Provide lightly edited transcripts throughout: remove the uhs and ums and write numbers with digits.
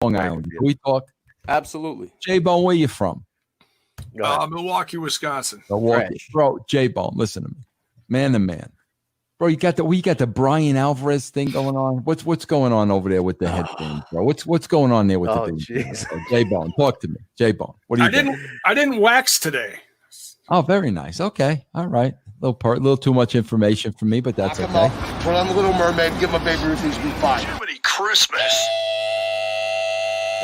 Long Island. Can we talk? Absolutely. Jaybone, where you from? Milwaukee, Wisconsin. Milwaukee. Bro, Jaybone, listen to me. Man to man. Bro, you got the Brian Alvarez thing going on. What's going on over there with the headphones, bro? What's going on there with the thing? Jaybone, talk to me. Jaybone. What do you I didn't wax today. Oh, very nice. Okay. All right. A little too much information for me, but that's okay. Put on the Little Mermaid, give my baby Ruth, he's be fine. Jiminy Christmas.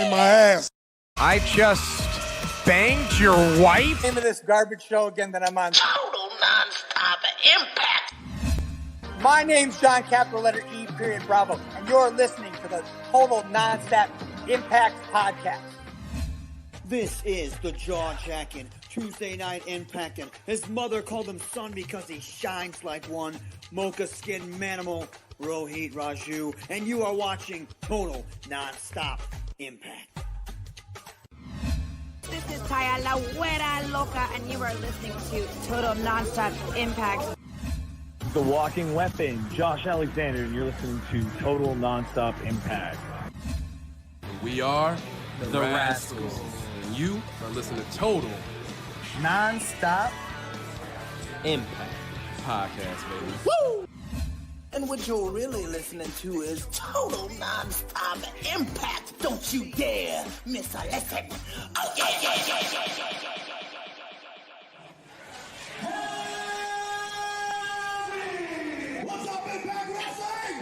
In my ass. I just banged your wife? Name of this garbage show again that I'm on. Total Nonstop Impact. My name's John, capital letter E, period, Bravo, and you're listening to the Total Nonstop Impact Podcast. This is the jaw-jacking Tuesday Night Impactin'. His mother called him son because he shines like one. Mocha Skin Manimal, Rohit Raju, and you are watching Total Nonstop Impact. This is Taya La Güera Loca, and you are listening to Total Nonstop Impact. The Walking Weapon, Josh Alexander, and you're listening to Total Nonstop Impact. We are the Rascals. And you are listening to Total Nonstop Impact Podcast, baby. Woo! And what you're really listening to is Total Nonstop Impact. Don't you dare miss a lesson. Oh, yeah, yeah, yeah, yeah, yeah. What's up, Impact Wrestling?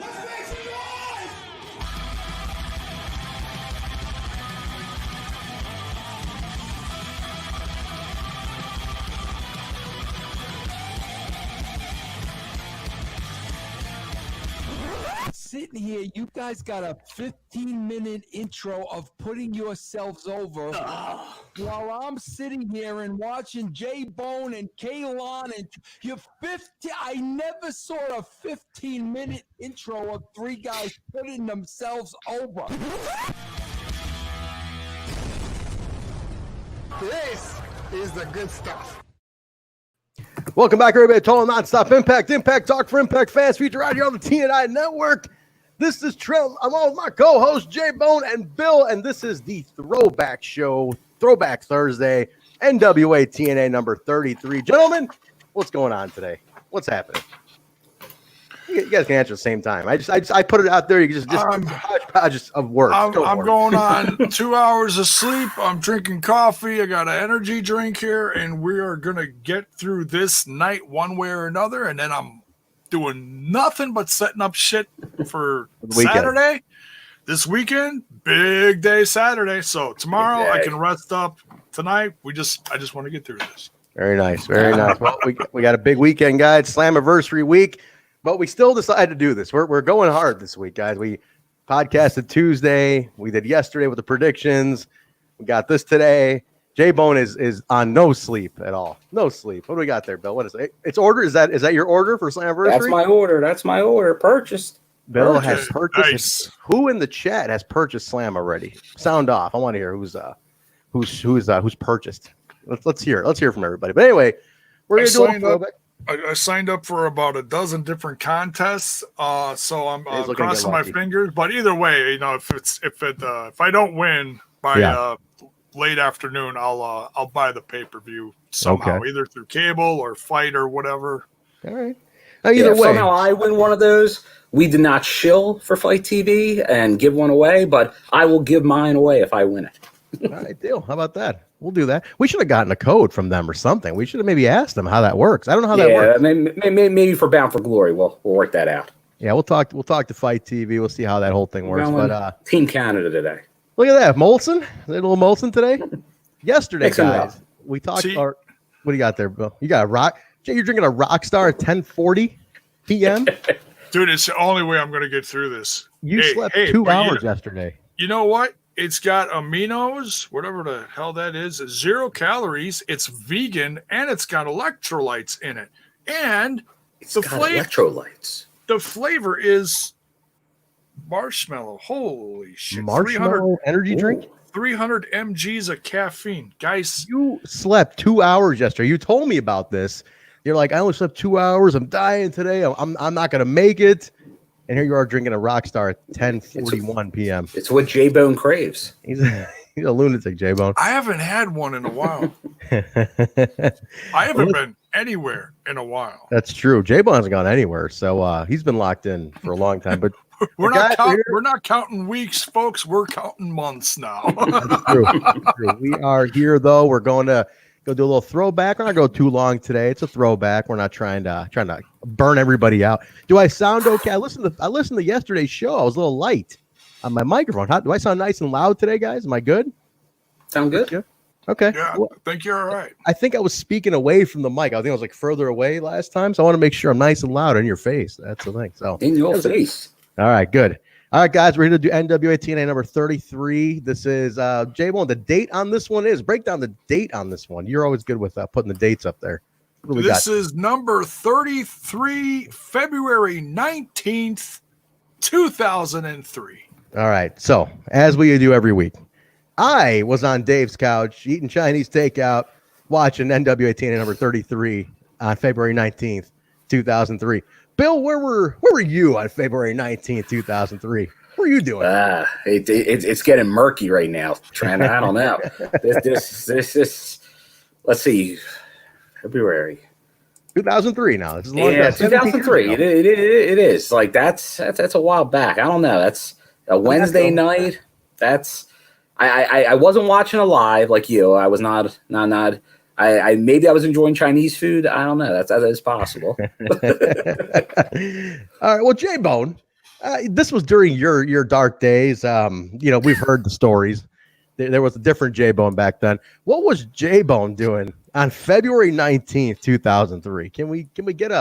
Let's make some noise! Sitting here, you guys got a 15-minute intro of putting yourselves over while I'm sitting here and watching Jaybone and Kaylon and you're 50. I never saw a 15-minute intro of three guys putting themselves over. This is the good stuff. Welcome back, everybody. Total Nonstop Impact. Impact Talk for Impact fans. Featured right here on the TNI Network. This is Trent. I'm on with my co-host, Jaybone and Bill, and this is the Throwback Show, Throwback Thursday, NWA-TNA number 33. Gentlemen, what's going on today? What's happening? You guys can answer at the same time. I put it out there. You can just of work. I'm going on 2 hours of sleep. I'm drinking coffee. I got an energy drink here, and we are gonna get through this night one way or another. And then I'm doing nothing but setting up shit for Saturday. This weekend, big day Saturday. So tomorrow I can rest up. Tonight I just want to get through this. Very nice, very nice. Well, we got a big weekend, guys. Slammiversary week. But we still decided to do this. We're going hard this week, guys. We podcasted Tuesday. We did yesterday with the predictions. We got this today. Jaybone is on no sleep at all. No sleep. What do we got there, Bill? What is it? It's order. Is that your order for Slammiversary? That's my order. Purchased. Bill has purchased. Nice. Who in the chat has purchased Slam already? Sound off. I want to hear who's purchased. Let's hear. Let's hear from everybody. But anyway, we're gonna do a throwback. I signed up for about a dozen different contests, so I'm crossing my fingers. But either way, if I don't win by late afternoon, I'll buy the pay-per-view somehow, either through cable or fight or whatever. All right. Either way, somehow I win one of those. We did not shill for Fight TV and give one away, but I will give mine away if I win it. All right, deal. How about that? We'll do that. We should have gotten a code from them or something. We should have maybe asked them how that works. I don't know how that works. Maybe for Bound for Glory, we'll work that out. Yeah, we'll talk to Fight TV. We'll see how that whole thing works. But Team Canada today. Look at that, Molson. A little Molson today. Yesterday, guys, we talked. What do you got there, Bill? You got a rock. Jay, you're drinking a Rockstar at 10:40 p.m. Dude, it's the only way I'm going to get through this. You slept 2 hours yesterday. You know what? It's got aminos, whatever the hell that is, 0 calories. It's vegan, and it's got electrolytes in it. And electrolytes. The flavor is marshmallow. Holy shit! Marshmallow energy drink. 300 mg's of caffeine, guys. You slept 2 hours yesterday. You told me about this. You're like, I only slept 2 hours. I'm dying today. I'm not gonna make it. And here you are drinking a Rockstar at 10:41 p.m. It's what Jaybone craves. He's a lunatic, Jaybone. I haven't had one in a while. I haven't been anywhere in a while. That's true. Jaybone hasn't gone anywhere, so he's been locked in for a long time. But we're not counting weeks, folks. We're counting months now. That's true. That's true. We are here, though. We're going to go do a little throwback. We're not going too long today. It's a throwback. We're not trying to burn everybody out. Do I sound okay? I listened to yesterday's show. I was a little light on my microphone. Do I sound nice and loud today, guys? Am I good? Sound good? Yeah. Okay. Yeah, I think you're all right. I think I was speaking away from the mic. I think I was like further away last time, so I want to make sure I'm nice and loud in your face. That's the thing. So in your face. All right, good. All right, guys, we're here to do NWA-TNA number 33. This is Jaybone. The date on this one is break down the date on this one. You're always good with putting the dates up there. This is number 33, February 19th, 2003. All right. So, as we do every week, I was on Dave's couch eating Chinese takeout, watching NWA-TNA number 33 on February 19th, 2003. Bill, where were you on February 19th, 2003? What were you doing? It's getting murky right now, Trent. I don't know. This let's see, February 2003. Now this is long 2003. It is like that's a while back. I don't know. That's a Wednesday night. I wasn't watching a live like you. I was not. I maybe I was enjoying Chinese food. I don't know. That is possible. All right. Well, Jaybone, this was during your dark days. We've heard the stories. There was a different Jaybone back then. What was Jaybone doing on February 19th, 2003? Can we get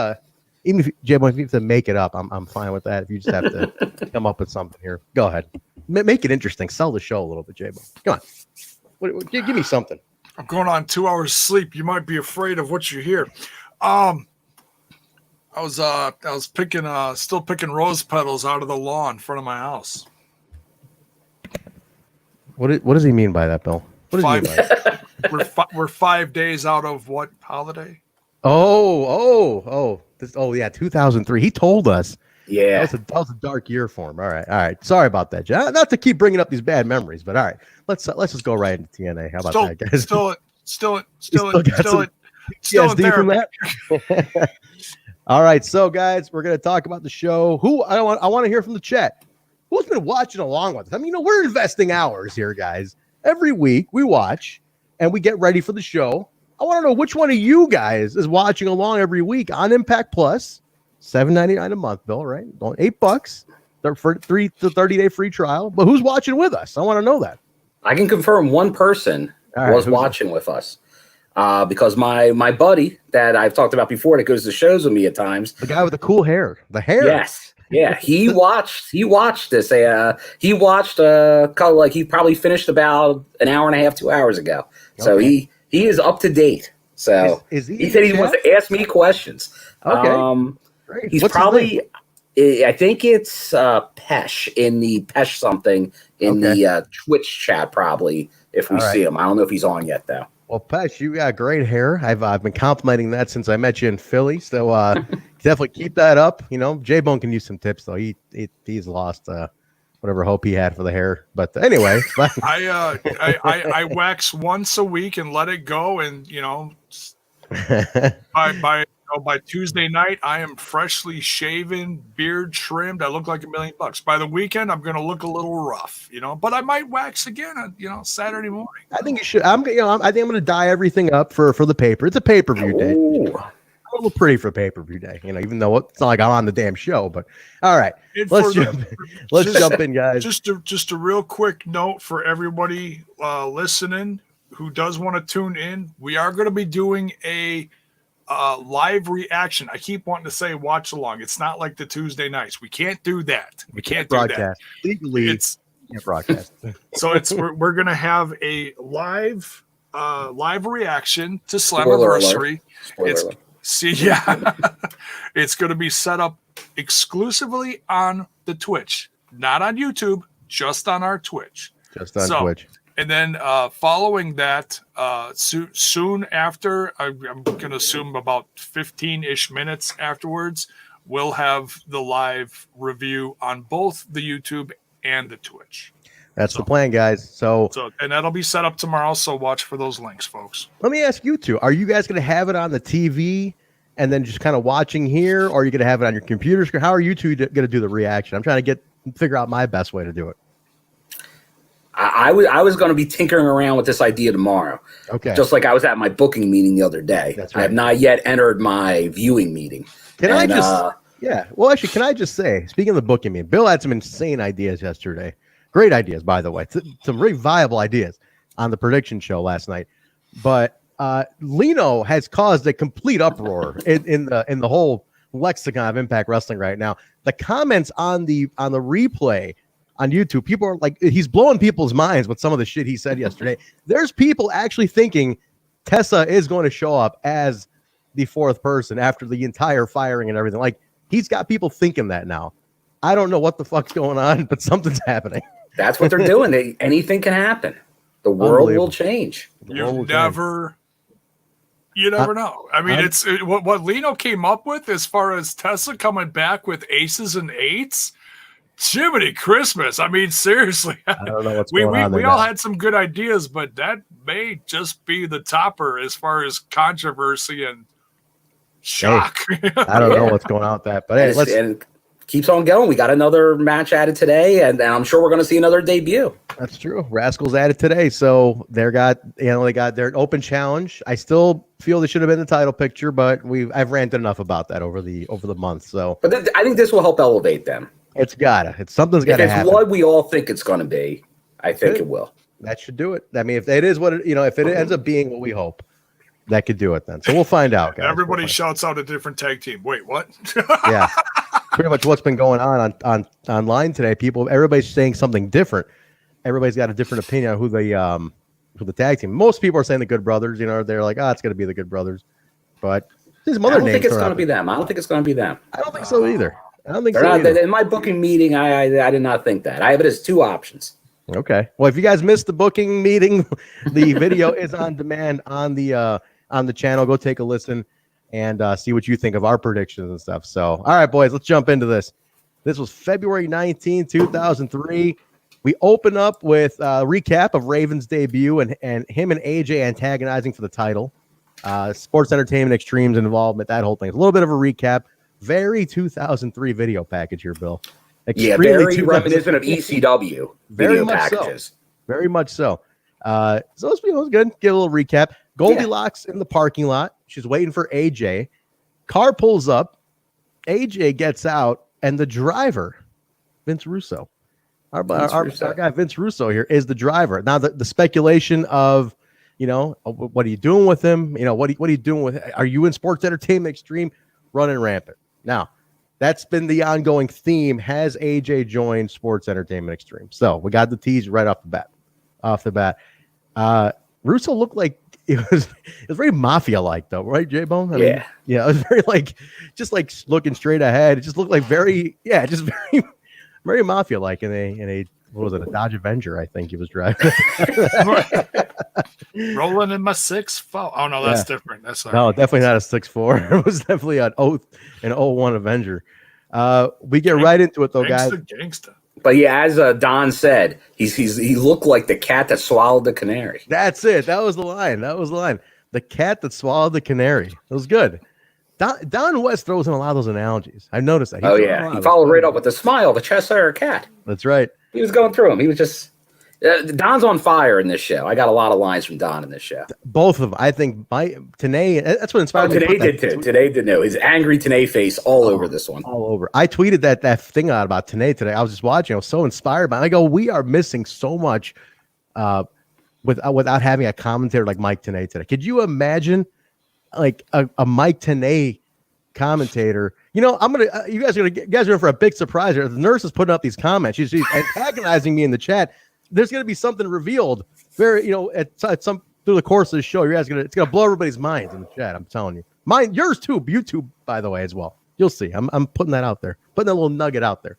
even if Jaybone, if you have to make it up, I'm fine with that. If you just have to come up with something here, go ahead. Make it interesting. Sell the show a little bit, Jaybone. Come on. Give me something. I'm going on 2 hours sleep. You might be afraid of what you hear. I was still picking rose petals out of the lawn in front of my house. What does he mean by that, Bill? What does he mean by that? We're 5 days out of what holiday? Oh, 2003. He told us. Yeah, that was a dark year for him. All right. Sorry about that, John. Not to keep bringing up these bad memories, but all right. Let's just go right into TNA. How about that, guys? Still in PSD from that. All right, so guys, we're gonna talk about the show. I want to hear from the chat. Who's been watching along with us? I mean, we're investing hours here, guys. Every week we watch and we get ready for the show. I want to know which one of you guys is watching along every week on Impact Plus. $7.99 a month, Bill, right? $8 for 30-day free trial. But who's watching with us? I want to know that. I can confirm one person was watching with us. Because my buddy that I've talked about before that goes to shows with me at times. The guy with the cool hair. The hair. Yes. Yeah. He watched this. He watched like he probably finished about an hour and a half, 2 hours ago. So he is up to date. So he said he wants to ask me questions. Okay. Great. He's probably, I think it's Pesh in the Pesh something in the Twitch chat, probably, if we see him. I don't know if he's on yet, though. Well, Pesh, you got great hair. I've been complimenting that since I met you in Philly. So definitely keep that up. Jaybone can use some tips, though. He's lost whatever hope he had for the hair. But anyway. I wax once a week and let it go. And, by Tuesday night, I am freshly shaven, beard trimmed. I look like $1 million. By the weekend, I'm going to look a little rough, but I might wax again on, Saturday morning. I think you should. I think I'm going to dye everything up for the paper. It's a pay-per-view day. A little pretty for pay-per-view day, even though it's not like I'm on the damn show, but all right. Let's jump in, guys. Just a real quick note for everybody listening who does want to tune in. We are going to be doing a live reaction. I keep wanting to say watch along. It's not like the Tuesday nights. We can't do that. We can't do that. Legally, it's can't broadcast. So we're gonna have a live reaction to Slammiversary. It's gonna be set up exclusively on the Twitch, not on YouTube, just on our Twitch. Just on Twitch. And then following that, soon after, I'm going to assume about 15-ish minutes afterwards, we'll have the live review on both the YouTube and the Twitch. That's the plan, guys. So, and that'll be set up tomorrow. So watch for those links, folks. Let me ask you two: are you guys going to have it on the TV and then just kind of watching here, or are you going to have it on your computer screen? How are you two going to do the reaction? I'm trying to figure out my best way to do it. I was going to be tinkering around with this idea tomorrow. Okay. Just like I was at my booking meeting the other day. That's right. I have not yet entered my viewing meeting. Can I just say, speaking of the booking meeting, Bill had some insane ideas yesterday. Great ideas, by the way. Some really viable ideas on the prediction show last night. But Lino has caused a complete uproar in the whole lexicon of Impact Wrestling right now. The comments on the replay on YouTube, people are like, he's blowing people's minds with some of the shit he said yesterday. There's people actually thinking Tessa is going to show up as the fourth person after the entire firing and everything. Like, he's got people thinking that now. I don't know what the fuck's going on, but something's happening. That's what they're doing. Anything can happen. The world will change. You never know. I mean, it's what Lino came up with as far as Tessa coming back with aces and eights. Jiminy Christmas. I mean, seriously. I don't know what's going on. We all had some good ideas, but that may just be the topper as far as controversy and shock. Hey, I don't know what's going on with that, but hey, and keeps on going. We got another match added today, and I'm sure we're going to see another debut. That's true. Rascals added today, so they got their open challenge. I still feel they should have been the title picture, but I've ranted enough about that over the month. So, but I think this will help elevate them. Something's gotta happen. If it's what we all think it's going to be, I think it will. That should do it. I mean, if it is what if it ends up being what we hope, that could do it then. So we'll find out, guys. Everybody shouts out a different tag team. Wait, what? Yeah, pretty much what's been going on online today. Everybody's saying something different. Everybody's got a different opinion on who the tag team. Most people are saying the Good Brothers. They're like, it's going to be the Good Brothers. But there's some other names. I don't think it's going to be them. I don't think it's going to be them. I don't think so either. In my booking meeting, I did not think that. I have it as two options. Okay. Well, if you guys missed the booking meeting, the video is on demand on the channel. Go take a listen and see what you think of our predictions and stuff. So, all right, boys, let's jump into this. This was February 19, 2003. We open up with a recap of Raven's debut and him and AJ antagonizing for the title. Sports Entertainment Extreme's involvement, that whole thing. A little bit of a recap. Very 2003 video package here, Bill. Very reminiscent of ECW video packages. So. Very much so. So it was good. Get a little recap. Goldilocks in the parking lot. She's waiting for AJ. Car pulls up. AJ gets out, and the driver, Vince Russo, our guy Vince Russo here, is the driver. Now the speculation of, what are you doing with him? What are you doing with? Are you in Sports Entertainment Extreme? Running rampant. Now, that's been the ongoing theme. Has AJ joined Sports Entertainment Extreme? So we got the tease right off the bat. Russo looked like it was very mafia-like though, right, Jaybone? Yeah, it was very just looking straight ahead. It just looked like very mafia-like in a what was it, a Dodge Avenger? I think he was driving. Rolling in my 6.4. Oh no, that's different. That's no, definitely not a 6.4. It was definitely an 01 Avenger. We get right into it though, guys. Gangsta. But yeah, as Don said, he looked like the cat that swallowed the canary. That's it. That was the line. The cat that swallowed the canary. It was good. Don West throws in a lot of those analogies. I've noticed that. He followed right up with the smile, the Cheshire cat. That's right. He was going through them. He was just Don's on fire in this show. I got a lot of lines from Don in this show. Both of them. I think Tenay, that's what inspired me. Tenay did too. Tenay did know. His angry Tenay face all over this one. All over. I tweeted that thing out about Tenay today. I was just watching. I was so inspired by it. I go, we are missing so much without having a commentator like Mike Tenay today. Could you imagine like a Mike Tenay commentator? You guys are in for a big surprise here. The nurse is putting up these comments. She's antagonizing me in the chat. There's going to be something revealed very, at some through the course of the show. It's going to blow everybody's minds in the chat. I'm telling you, yours too. YouTube, by the way, as well. You'll see. I'm putting that out there, putting a little nugget out there.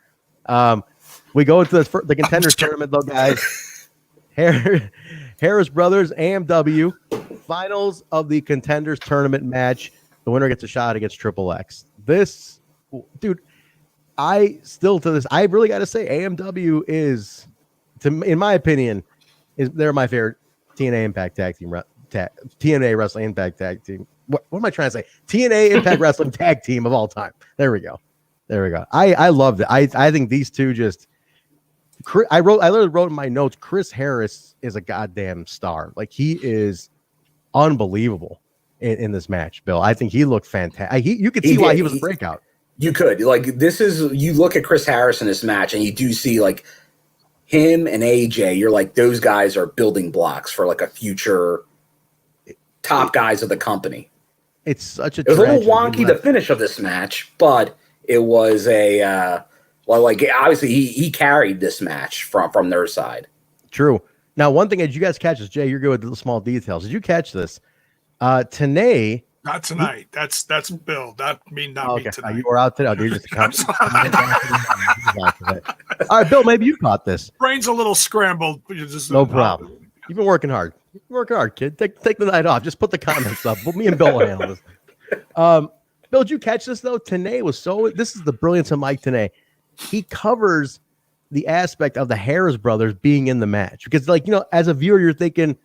We go into the contenders tournament though, guys. Harris Brothers, AMW, finals of the contenders tournament match. The winner gets a shot against Triple X. This dude, I still to this, I really got to say, AMW is, in my opinion, they're my favorite TNA Impact Tag Team, TNA Wrestling Impact Tag Team. What am I trying to say? TNA Impact Wrestling Tag Team of all time. There we go. I loved it. I think these two just. I literally wrote in my notes, Chris Harris is a goddamn star. Like, he is unbelievable in this match, Bill. I think he looked fantastic. You could see why he was a breakout. You could. Like, you look at Chris Harris in this match, and you do see, like, him and AJ, you're like, those guys are building blocks for, like, a future top guys of the company. It's such a. It was a little wonky, the finish of this match, but it was a. Well, like, obviously he carried this match from their side. True. Now, one thing, did you guys catch this? Jay, you're good with the small details. Did you catch this? TNA. Not tonight. That's Bill. Not me tonight. You were out today. Oh, you're just all right, Bill. Maybe you caught this. Brain's a little scrambled. No problem. You've been working hard. Work hard, kid. Take the night off. Just put the comments up. Me and Bill will handle this. Bill, did you catch this though? TNA was so. This is the brilliance of Mike TNA. He covers the aspect of the Harris brothers being in the match because, like, you know, as a viewer, you're thinking,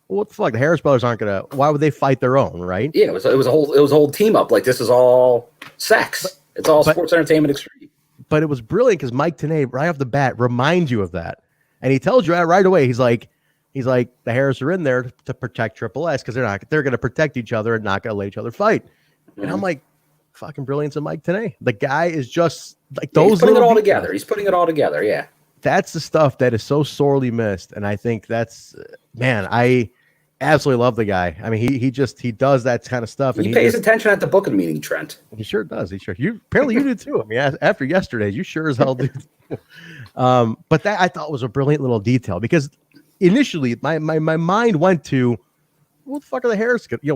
well, what the fuck? The Harris brothers aren't gonna. Why would they fight their own, right? Yeah, it was a whole team up. Like, this is all sex. It's all sports entertainment extreme. But it was brilliant because Mike TNA right off the bat reminds you of that, and he tells you right away. He's like, the Harris are in there to protect Triple S because they're going to protect each other and not going to let each other fight. Mm-hmm. And I'm like, fucking brilliance of Mike TNA. The guy is just like those. He's putting it all together. He's putting it all together. Yeah, that's the stuff that is so sorely missed, and I think that's I absolutely love the guy. I mean, he does that kind of stuff. He pays attention at the booking meeting, Trent. He sure does. Apparently you did too. I mean, after yesterday, you sure as hell do. But that I thought was a brilliant little detail because initially my mind went to, what the fuck are the Harris? You know,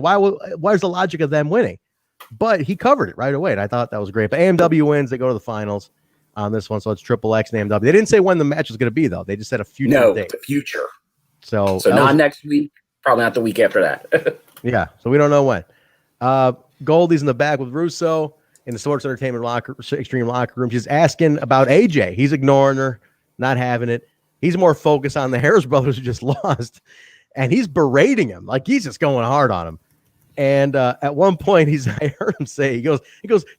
why is the logic of them winning? But he covered it right away, and I thought that was great. But AMW wins; they go to the finals on this one, so it's Triple X and AMW. They didn't say when the match was going to be, though. They just said a future date. The future. So not next week, probably not the week after that. Yeah, so we don't know when. Goldie's in the back with Russo in the sports entertainment extreme locker room. She's asking about AJ. He's ignoring her, not having it. He's more focused on the Harris brothers who just lost, and he's berating him like he's just going hard on him. And at one point, I heard him say, he goes,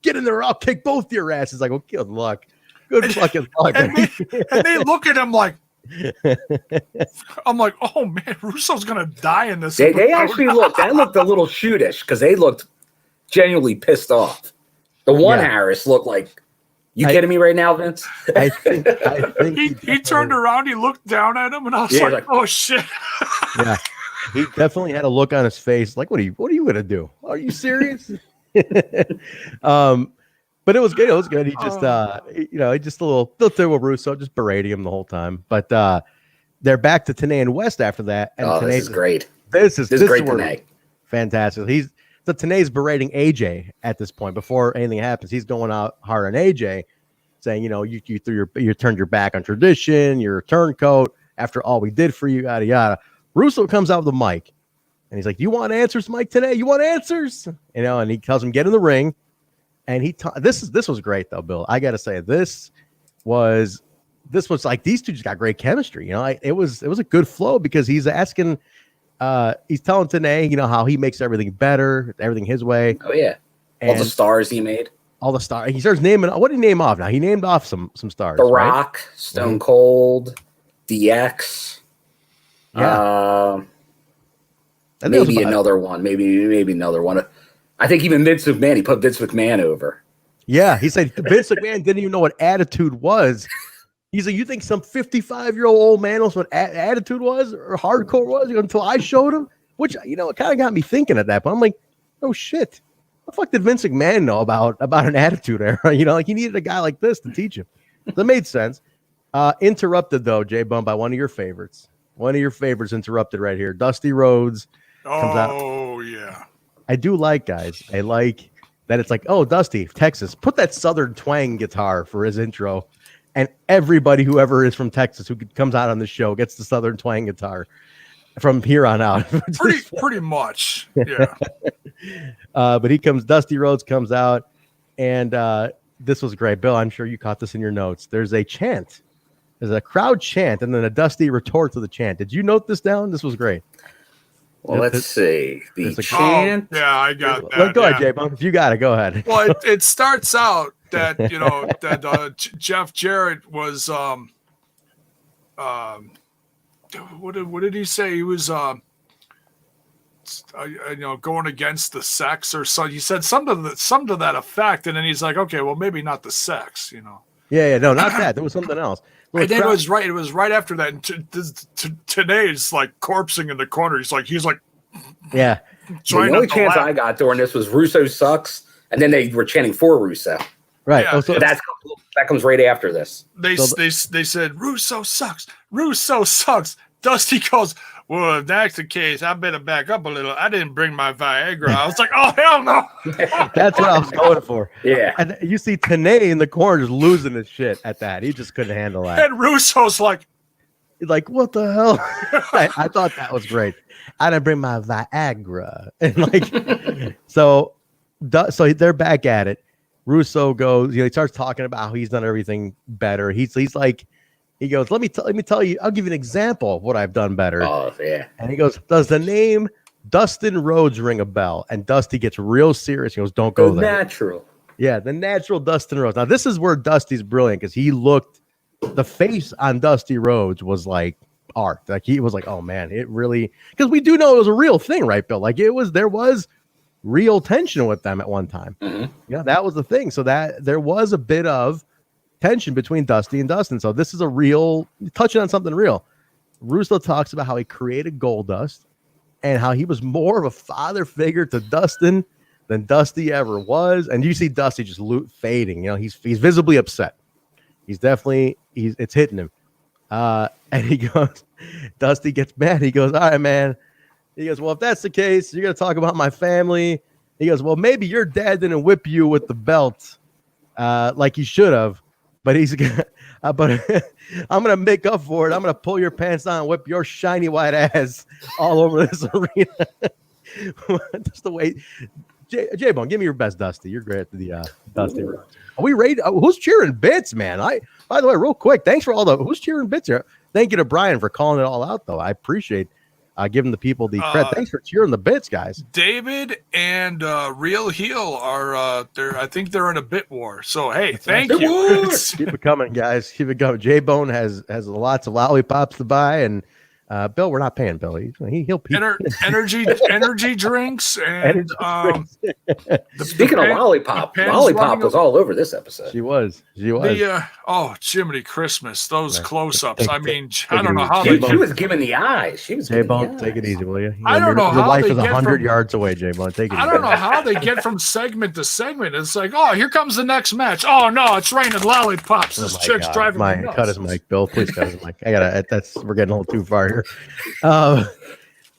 get in there, or I'll kick both your asses. Like, well, good luck. Good fucking luck. And they look at him like, I'm like, oh man, Russo's gonna die in this. They actually looked a little shootish because they looked genuinely pissed off. The one Harris looked like, you kidding me right now, Vince? I think he turned around, he looked down at him, and I was like, oh shit. Yeah. He definitely had a look on his face like, what are you going to do? Are you serious? But it was good. It was good. He just, just a little thing with Russo, just berating him the whole time. But they're back to TNA and West after that. And this is great. This is great TNA. Fantastic. TNA's berating AJ at this point before anything happens. He's going out hard on AJ, saying, you turned your back on tradition, you're a turncoat after all we did for you, yada yada. Russo comes out with the mic, and he's like, "You want answers, Mike? Today, you want answers?" And he tells him get in the ring, and this was great though, Bill. I got to say this was like these two just got great chemistry. It was a good flow because he's asking, he's telling TNA, how he makes everything better, everything his way. Oh yeah, all the stars he made. All the stars. He starts naming. What did he name off now? He named off some stars. The Rock, right? Stone Cold, DX. Yeah. Maybe another one. Maybe another one. I think even Vince McMahon, he put Vince McMahon over. Yeah, he said Vince McMahon didn't even know what attitude was. He's like, you think some 55-year-old old man knows what attitude was or hardcore was until I showed him? Which, it kind of got me thinking at that point. I'm like, oh shit. What the fuck did Vince McMahon know about an attitude era? Like he needed a guy like this to teach him. That made sense. Interrupted though, Jaybone, by one of your favorites. One of your favorites interrupted right here. Dusty Rhodes comes out. Oh, yeah. I do like, guys. I like that it's like, oh, Dusty, Texas. Put that Southern twang guitar for his intro. And everybody, whoever is from Texas who comes out on the show, gets the Southern twang guitar from here on out. Pretty much. Yeah. But Dusty Rhodes comes out, and this was great. Bill, I'm sure you caught this in your notes. There's a chant. There's a crowd chant, and then a Dusty retort to the chant. Did you note this down? This was great. Well, let's see. The chant. Oh, yeah, I got that. Go ahead, Jaybone. If you got it, go ahead. Well, it starts out that Jeff Jarrett was what did he say? He was going against the sex or something. He said something to that effect, and then he's like, okay, well, maybe not the sex, Yeah, no, not that. There was something else. And then it was right after that. And today's like corpsing in the corner. He's like, yeah. The only chance I got during this was Russo sucks, and then they were chanting for Russo. Right. Yeah, so that comes right after this. They said Russo sucks. Russo sucks. Dusty goes, well, if that's the case, I better back up a little. I didn't bring my Viagra. I was like, oh, hell no. That's what I was going for. Yeah. And you see TNA in the corner just losing his shit at that. He just couldn't handle that. And Russo's like, what the hell? I thought that was great. I didn't bring my Viagra. And so they're back at it. Russo goes, he starts talking about how he's done everything better. He's like, he goes, let me tell you, I'll give you an example of what I've done better. Oh, yeah. And he goes, does the name Dustin Rhodes ring a bell? And Dusty gets real serious. He goes, don't go there. Natural. Yeah, the natural Dustin Rhodes. Now, this is where Dusty's brilliant because the face on Dusty Rhodes was like art. Like he was like, oh man, it really, because we do know it was a real thing, right, Bill? Like there was real tension with them at one time. Mm-hmm. Yeah, that was the thing. So that there was a bit of tension between Dusty and Dustin. So this is a real touching on something real. Russo talks about how he created Goldust and how he was more of a father figure to Dustin than Dusty ever was. And you see Dusty just fading. He's visibly upset. He's definitely it's hitting him. And he goes, Dusty gets mad. He goes, all right, man. He goes, well, if that's the case, you're going to talk about my family. He goes, well, maybe your dad didn't whip you with the belt like he should have. But I'm gonna make up for it. I'm gonna pull your pants down and whip your shiny white ass all over this arena. Just the way, Jaybone, give me your best Dusty. You're great at the Dusty. Are we ready? Who's cheering bits, man? By the way, real quick, thanks for who's cheering bits here. Thank you to Brian for calling it all out, though. I appreciate giving the people the credit. Thanks for cheering the bits, guys. David and Real Heel are I think they're in a bit war. So hey, thank you. Keep it coming, guys. Keep it coming. Jaybone has lots of lollipops to buy, and Bill, we're not paying Bill. He'll pay. Energy drinks and Speaking of lollipop was all over this episode. She was. Jiminy Christmas, those close-ups. I mean, I don't know how she was giving the eyes. She was Jaybone, take it easy, will you? I don't know how your life is 100 yards away, Jaybone. Take it easy. I don't know how they get from segment to segment. It's like, oh, here comes the next match. Oh no, it's raining lollipops. This chick's driving me nuts. Cut his mic, Bill. Please cut his mic. We're getting a little too far here.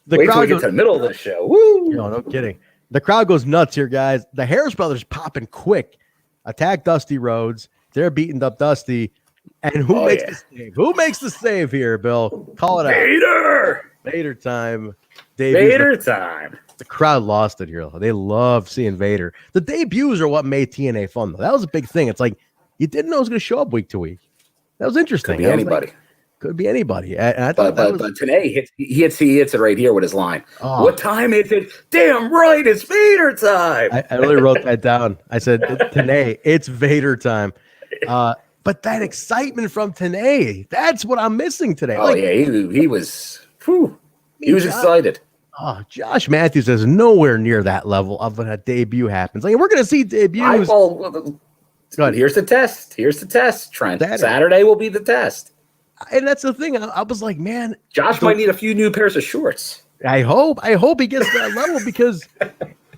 Wait till we get to the middle of the show. Woo! No kidding. The crowd goes nuts here, guys. The Harris brothers popping quick. Attack Dusty Rhodes. They're beating up Dusty. And who makes the save? Who makes the save here, Bill? Call it out. Vader time. Vader time. The crowd lost it here. They love seeing Vader. The debuts are what made TNA fun, though. That was a big thing. It's like you didn't know it was going to show up week to week. That was interesting. Could be anybody. Could be anybody. And I thought but today he hits it right here with his line. Oh. What time is it? Damn right, it's Vader time. I really wrote that down. I said today it's Vader time. But that excitement from TNA, that's what I'm missing today. Oh yeah, he was. He was excited. Oh, Josh Matthews is nowhere near that level of when a debut happens. Like we're gonna see debuts. Here's the test. Here's the test, Trent. Saturday will be the test. And that's the thing. I was like, man, Josh might need a few new pairs of shorts. I hope he gets to that level because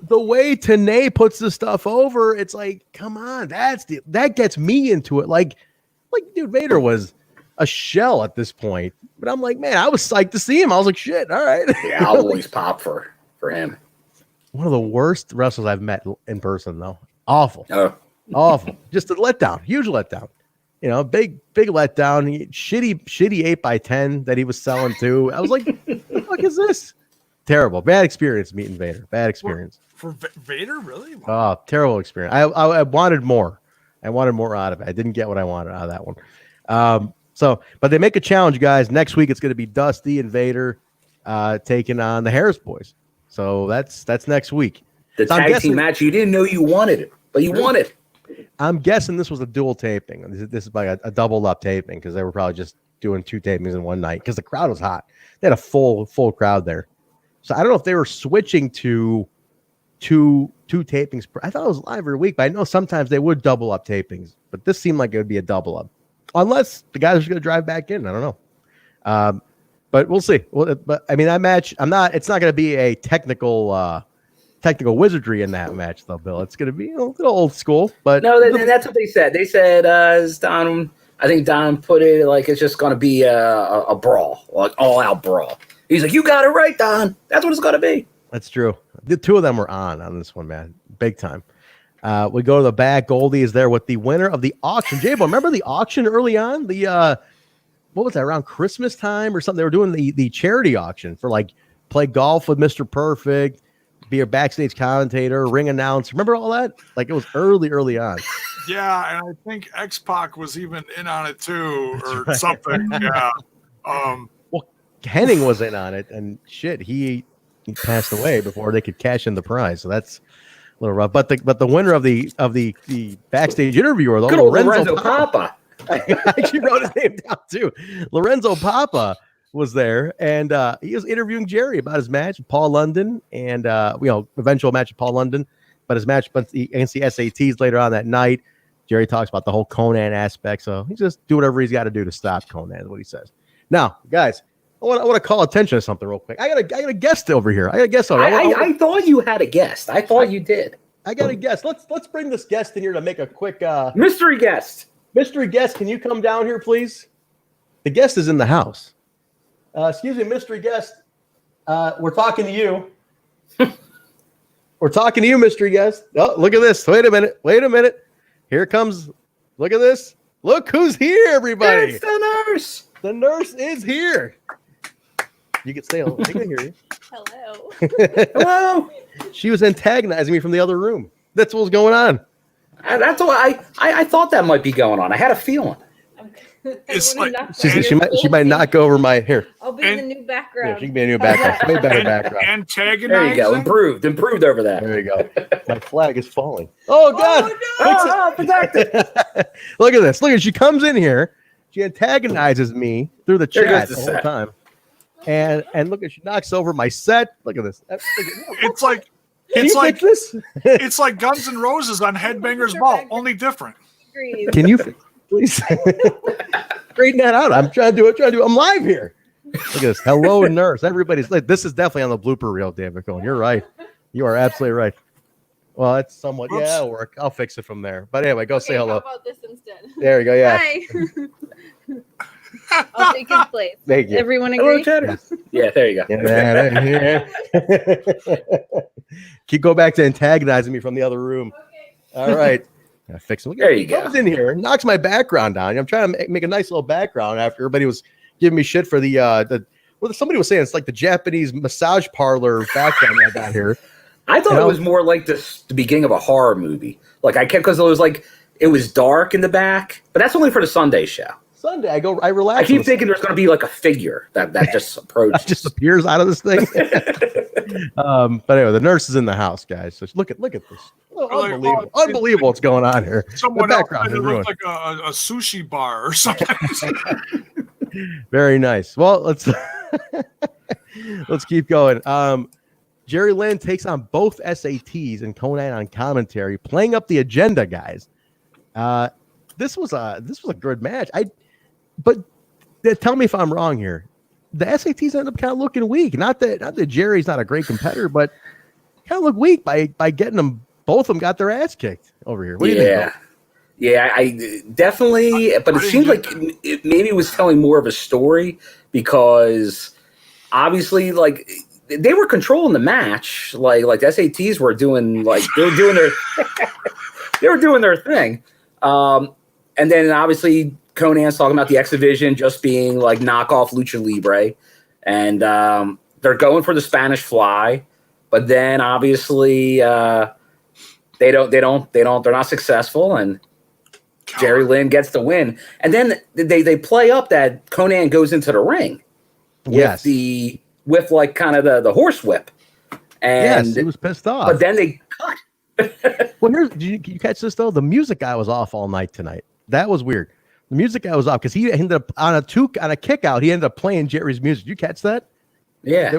the way TNA puts this stuff over, it's like, come on, that gets me into it. Like, dude, Vader was a shell at this point, but I'm like, man, I was psyched to see him. I was like, shit, all right. Yeah, I'll always pop for him. One of the worst wrestlers I've met in person, though. Awful. Awful. Just a letdown. Huge letdown. Big letdown. Shitty 8x10 that he was selling too. I was like, what the fuck is this? Terrible. Bad experience meeting Vader. Bad experience. For Vader, really? Wow. Oh, terrible experience. I wanted more. I wanted more out of it. I didn't get what I wanted out of that one. But they make a challenge, guys. Next week it's going to be Dusty and Vader taking on the Harris Boys. So that's next week. The tag team match you didn't know you wanted it, but you wanted. I'm guessing this was a dual taping. This is like a double up taping because they were probably just doing 2 tapings in one night because the crowd was hot. They had a full crowd there. So I don't know if they were switching to two tapings. I thought it was live every week, but I know sometimes they would double up tapings. But this seemed like it would be a double up, unless the guys are going to drive back in. I don't know. But we'll see. But I mean, that match, it's not going to be a technical wizardry in that match, though, Bill. It's going to be a little old school. But no, that's what they said. They said, Don, I think Don put it like it's just going to be a brawl, like all out brawl. He's like, you got it right, Don. That's what it's going to be. That's true. The 2 of them were on this one, man. Big time. We go to the back. Goldie is there with the winner of the auction. Jaybone, remember the auction early on? The what was that, around Christmas time or something? They were doing the charity auction for like play golf with Mr. Perfect, be a backstage commentator, ring announcer. Remember all that? Like it was early on. Yeah, and I think X-Pac was even in on it too, or something. Yeah. Well, Henning was in on it, and shit, he passed away before they could cash in the prize. So that's a little rough. But the winner of the backstage interviewer, though, good old Lorenzo Papa. I actually wrote his name down too. Lorenzo Papa was there, and he was interviewing Jerry about his match with Paul London, and eventual match with Paul London, but his match against the SATs later on that night. Jerry talks about the whole Konnan aspect, so he just do whatever he's got to do to stop Konnan, is what he says. Now, guys, I want to call attention to something real quick. I got a guest over here. I got a guest over. I thought you had a guest. I thought you did. I got a guest. Let's bring this guest in here to make a quick mystery guest. Mystery guest, can you come down here, please? The guest is in the house. Excuse me, mystery guest. We're talking to you. We're talking to you, mystery guest. Oh, look at this. Wait a minute. Here comes. Look at this. Look who's here, everybody. It's the nurse. The nurse is here. You can stay on. I can hear you. Hello. Hello. She was antagonizing me from the other room. That's what was going on. That's why I thought that might be going on. I had a feeling. It's like she might knock over my hair. I'll be in the new background. Yeah, she can be a new background. Way better background. Antagonizing. There you go. Improved over that. There you go. My flag is falling. Oh God! Oh, protect it. Look at this. Look at she comes in here. She antagonizes me through the chat the whole time. And look at she knocks over my set. Look at this. It's like it's like Guns N' Roses on Headbangers Ball, only different. Can you please straighten that out? I'm trying to do it. I'm live here. Look at this. Hello, nurse. Everybody's like, this is definitely on the blooper reel, David Cohen. You're right. You are absolutely right. Well, it's somewhat. Oops. Yeah, it'll work. I'll fix it from there. But anyway, go say hello. How about this instead? There you go. Yeah. Hi. I'll take his place. Thank you. Everyone agree? Yeah, there you go. Keep go back to antagonizing me from the other room. Okay. All right. I fix it. There you go. Comes in here, knocks my background down. I'm trying to make a nice little background after everybody was giving me shit for somebody was saying it's like the Japanese massage parlor background I got here. I thought it was more like the beginning of a horror movie. Like I kept because it was dark in the back, but that's only for the Sunday show. Sunday, I relax. I keep thinking there's going to be like a figure that just approaches, just appears out of this thing. But anyway, the nurse is in the house, guys. So look at this. Unbelievable! Unbelievable what's going on here. Someone the else background it is looked like a sushi bar or something. Very nice. Well, let's keep going. Jerry Lynn takes on both SATs and Konnan on commentary, playing up the agenda, guys. This was a good match. But tell me if I'm wrong here. The SATs end up kind of looking weak. Not that Jerry's not a great competitor, but kind of look weak by getting them. Both of them got their ass kicked over here. What do you think? Yeah, I definitely. But it seems like maybe it was telling more of a story because obviously, like they were controlling the match. Like the SATs were doing they were doing their thing. And then obviously Konnan's talking about the X Division just being like knockoff Lucha Libre, and they're going for the Spanish Fly, but then obviously they're not successful, and Jerry Lynn gets the win, and then they play up that Konnan goes into the ring with like kind of the horse whip, and he was pissed off. But then they cut. Well, did you catch this though? The music guy was off all night tonight. That was weird. The music guy was off because he ended up on a kick out. He ended up playing Jerry's music. Did you catch that? Yeah.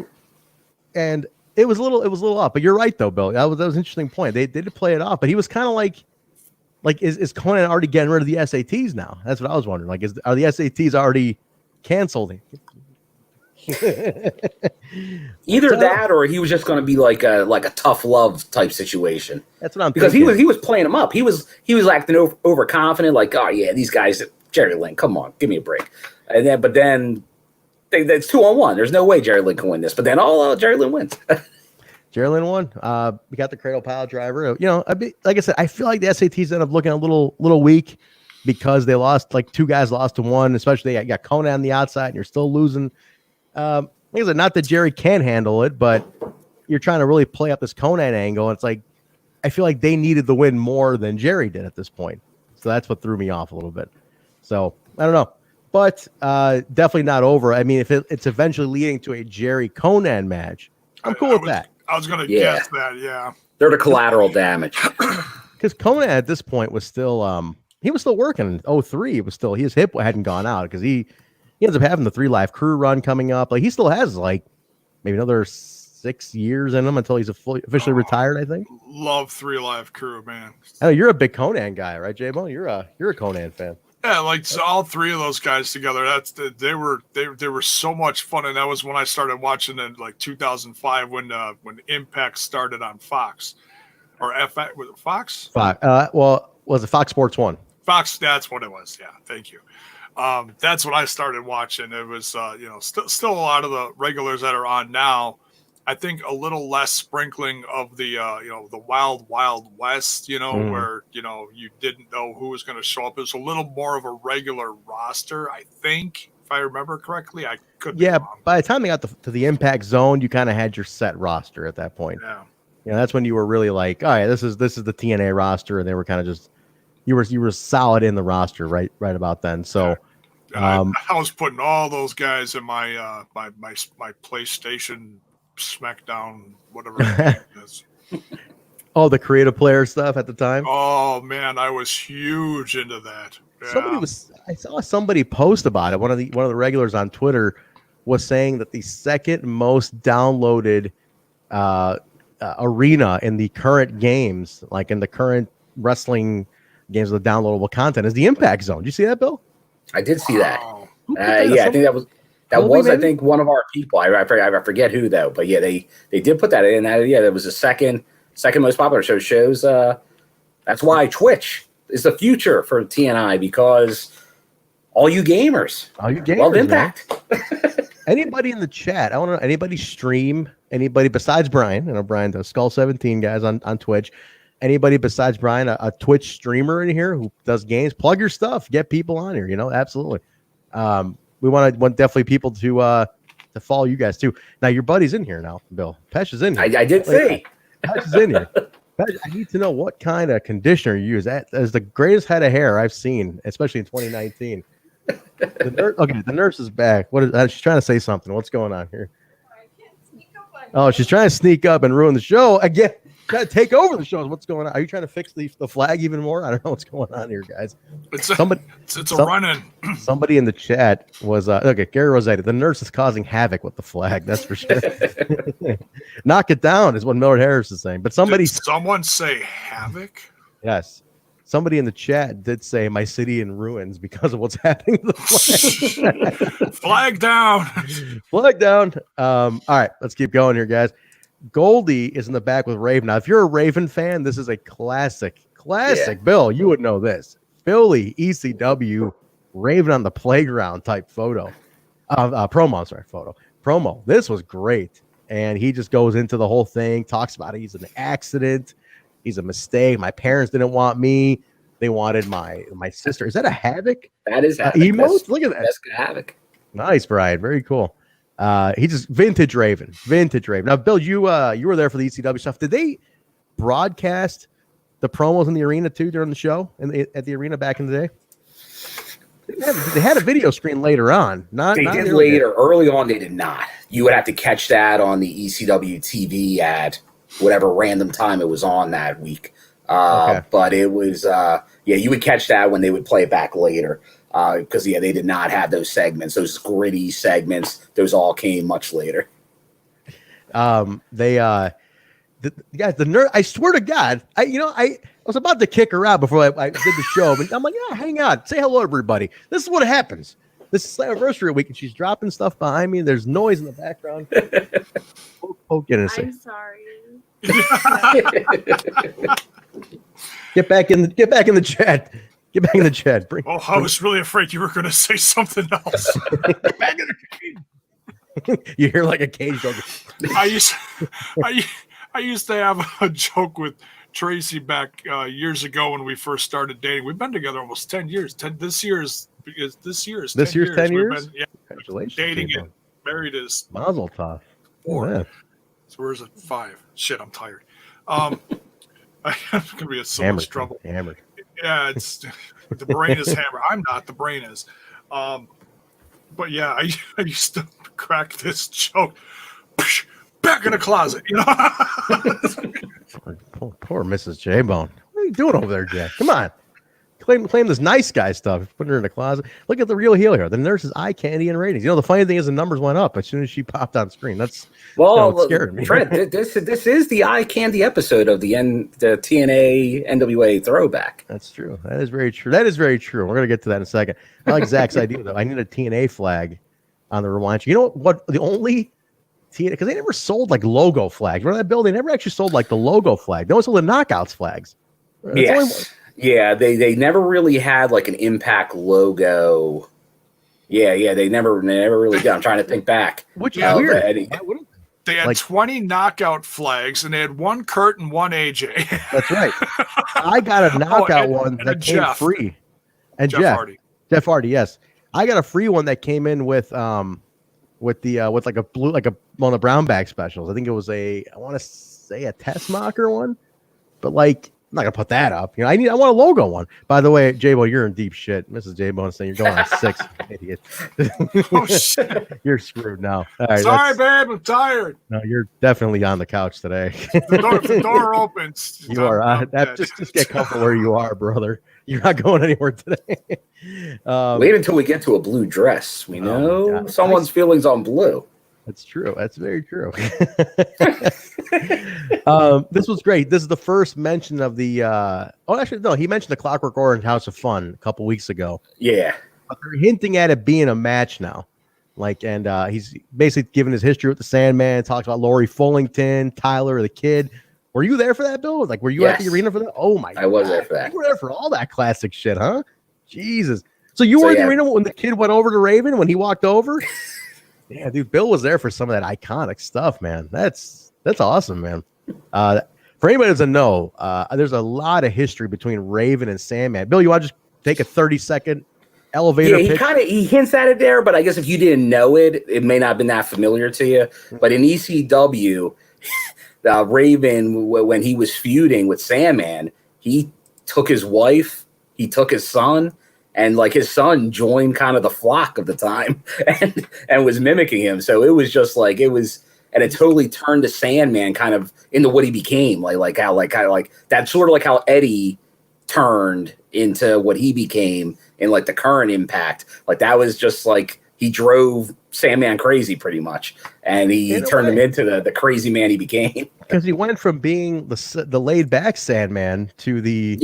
And it was a little off. But you're right though, Bill. That was an interesting point. They did play it off, but he was kind of like is Konnan already getting rid of the SATs now? That's what I was wondering. Like, are the SATs already canceled? Either that, or he was just going to be like a tough love type situation. That's what I'm because thinking. he was playing him up. He was acting overconfident, like, oh yeah, these guys, Jerry Lynn, come on, give me a break. And then it's 2-on-1. There's no way Jerry Lynn can win this. But then Jerry Lynn wins. Jerry Lynn won. We got the cradle pile driver. You know, like I said, I feel like the SATs end up looking a little weak because they lost, like 2 guys lost to 1, especially you got Konnan on the outside and you're still losing. Like I said, not that Jerry can handle it, but you're trying to really play up this Konnan angle. And it's like, I feel like they needed the win more than Jerry did at this point. So that's what threw me off a little bit. So I don't know, but definitely not over. I mean, if it's eventually leading to a Jerry Konnan match, I'm cool with that. I was going to guess that, yeah. They're the collateral damage. Because Konnan at this point was still he was still working in 03. It was still his hip hadn't gone out because he ends up having the 3 Live Crew run coming up. Like he still has like maybe another 6 years in him until he's officially retired, I think. Love 3 Live Crew, man. I know you're a big Konnan guy, right, Jaybone? You're a Konnan fan. Yeah, like so all 3 of those guys together. They were so much fun, and that was when I started watching in like 2005 when Impact started on Fox or FX. Was it Fox? Fox. Well, was it Fox Sports 1? Fox. That's what it was. Yeah, thank you. That's when I started watching. It was still a lot of the regulars that are on now. I think a little less sprinkling of the the wild west, where you didn't know who was going to show up. It was a little more of a regular roster, I think, if I remember correctly. I could be wrong. By the time they got to the Impact Zone, you kind of had your set roster at that point. Yeah, that's when you were really like, all right, this is the TNA roster, and they were kind of just you were solid in the roster right about then. So. I was putting all those guys in my my PlayStation SmackDown, whatever it is. Oh, the creative player stuff at the time. Oh man, I was huge into that. Yeah. I saw somebody post about it. One of the regulars on Twitter was saying that the second most downloaded arena in the current games, like in the current wrestling games with downloadable content, is the Impact Zone. Did you see that, Bill? I did see that. Yeah, I think that was I think one of our people. I forget who though, but yeah, they did put that in. That was the second most popular shows. That's why Twitch is the future for TNI, because all you gamers love Impact. Anybody in the chat? I want to know anybody stream. Anybody besides Brian? I know Brian does Skull 17 guys on Twitch. Anybody besides Brian, a Twitch streamer in here who does games? Plug your stuff. Get people on here. Absolutely. We want definitely people to follow you guys too. Now your buddy's in here now, Bill. Pesh is in here. I did say Pesh is in here. Pesh, I need to know what kind of conditioner you use. That is the greatest head of hair I've seen, especially in 2019. The nurse is back. What is she's trying to say something? What's going on here? Oh, she's trying to sneak up and ruin the show again. Trying to take over the show. What's going on? Are you trying to fix the flag even more? I don't know what's going on here, guys. It's a run-in. Somebody in the chat was Gary Rossetti. The nurse is causing havoc with the flag. That's for sure. Knock it down is what Millard Harris is saying. But did someone say havoc? Yes. Somebody in the chat did say my city in ruins because of what's happening to the flag. Flag down. Flag down. All right, let's keep going here, guys. Goldie is in the back with Raven. Now, if you're a Raven fan, this is a classic. Yeah. Bill, you would know this. Philly, ECW, Raven on the playground type photo. Promo. This was great. And he just goes into the whole thing, talks about it. He's an accident. He's a mistake. My parents didn't want me. They wanted my sister. Is that a Havoc? That is Havoc. Emote? Look at that. That's Havoc. Nice, Brian. Very cool. He just vintage Raven. Now, Bill, you were there for the ECW stuff. Did they broadcast the promos in the arena too during the show and at the arena back in the day? They had a video screen later on. They did later. Early on, they did not. You would have to catch that on the ECW TV at whatever random time it was on that week. But it was, you would catch that when they would play it back later. Because, they did not have those segments, those gritty segments. Those all came much later. The nerd. I swear to God, I was about to kick her out before I did the show, but I'm like, hang on, say hello to everybody. This is what happens. This is Slammiversary week, and she's dropping stuff behind me. There's noise in the background. I'm sorry. Get back in the chat. Get back in the chat. I was really afraid you were going to say something else. Get back in the cage. You hear like a cage dog. I used to have a joke with Tracy back years ago when we first started dating. We've been together almost 10 years. This year's 10 years. Congratulations. Dating and married is Mazel tov. 4. Yeah. So where's it? 5? Shit, I'm tired. I'm gonna be so much trouble. Hammered. Yeah, it's the brain is hammered. I'm not. The brain is. But yeah, I used to crack this joke. Back in the closet, Poor Mrs. Jaybone. What are you doing over there, Jack? Come on. Claim this nice guy stuff. Put her in the closet. Look at the real heel here. The nurse's eye candy and ratings. The funny thing is the numbers went up as soon as she popped on screen. That's scared me. Trent, this is the eye candy episode of the TNA NWA Throwback. That's true. That is very true. We're gonna get to that in a second. I like Zach's idea though. I need a TNA flag on the rewind. You know what? The only TNA, because they never sold like logo flags. Remember that building? They never actually sold like the logo flag. They only sold the knockouts flags. Yes. Yeah, they never really had like an Impact logo. Yeah, they never really did. I'm trying to think back. Which is weird. They had 20 knockout flags, and they had one Kurt and one AJ. That's right. I got a knockout one that came free. And Jeff Hardy, yes. I got a free one that came in with like a blue, like one of the brown bag specials. I think it was I want to say a test marker one, but like. I'm not gonna put that up. I want a logo one. By the way, Jaybone, you're in deep shit. Mrs. Jaybone is saying you're going on 6. Idiot. Oh shit. You're screwed now. All right, sorry, babe. I'm tired. No, you're definitely on the couch today. The door opens. You are. Just get comfortable where you are, brother. You're not going anywhere today. Wait until we get to a blue dress. We know someone's feelings on blue. That's true. That's very true. This was great. This is the first mention of the. He mentioned the Clockwork House of Fun a couple weeks ago. Yeah, but they're hinting at it being a match now. He's basically given his history with the Sandman. Talks about Lori Fullington, Tyler, the Kid. Were you there for that, Bill? Like, were you at the arena for that? Oh my! I was there for that. You were there for all that classic shit, huh? Jesus. So you were in the arena when the Kid went over to Raven when he walked over. Yeah, dude, Bill was there for some of that iconic stuff, man. That's awesome, man. For anybody who doesn't know, there's a lot of history between Raven and Sandman. Bill, you want to just take a 30-second elevator pitch? He hints at it there, but I guess if you didn't know it, it may not have been that familiar to you. But in ECW, Raven, when he was feuding with Sandman, he took his wife, he took his son, and like his son joined kind of the flock of the time and was mimicking him. So it was just like and it totally turned the Sandman kind of into what he became. Like that's sort of like how Eddie turned into what he became in like the current Impact. Like that was just like he drove Sandman crazy pretty much, and he turned him into the crazy man he became. Because he went from being the laid back Sandman to the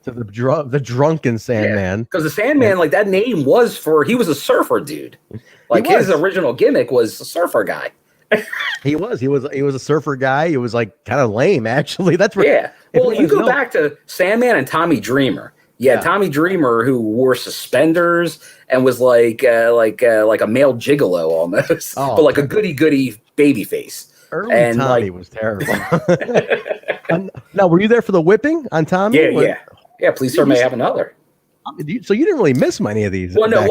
to the drunken Sandman. Because the Sandman, like that name he was a surfer dude. Like his original gimmick was a surfer guy. He was a surfer guy. He was like kind of lame, actually. That's right. Yeah. Well, you go back to Sandman and Tommy Dreamer. Yeah, Tommy Dreamer, who wore suspenders and was like a male gigolo almost, but like a goody baby face. Early Tommy was terrible. Now, were you there for the whipping on Tommy? Yeah. Please, sir, may I have another? So you didn't really miss many of these. Well, no,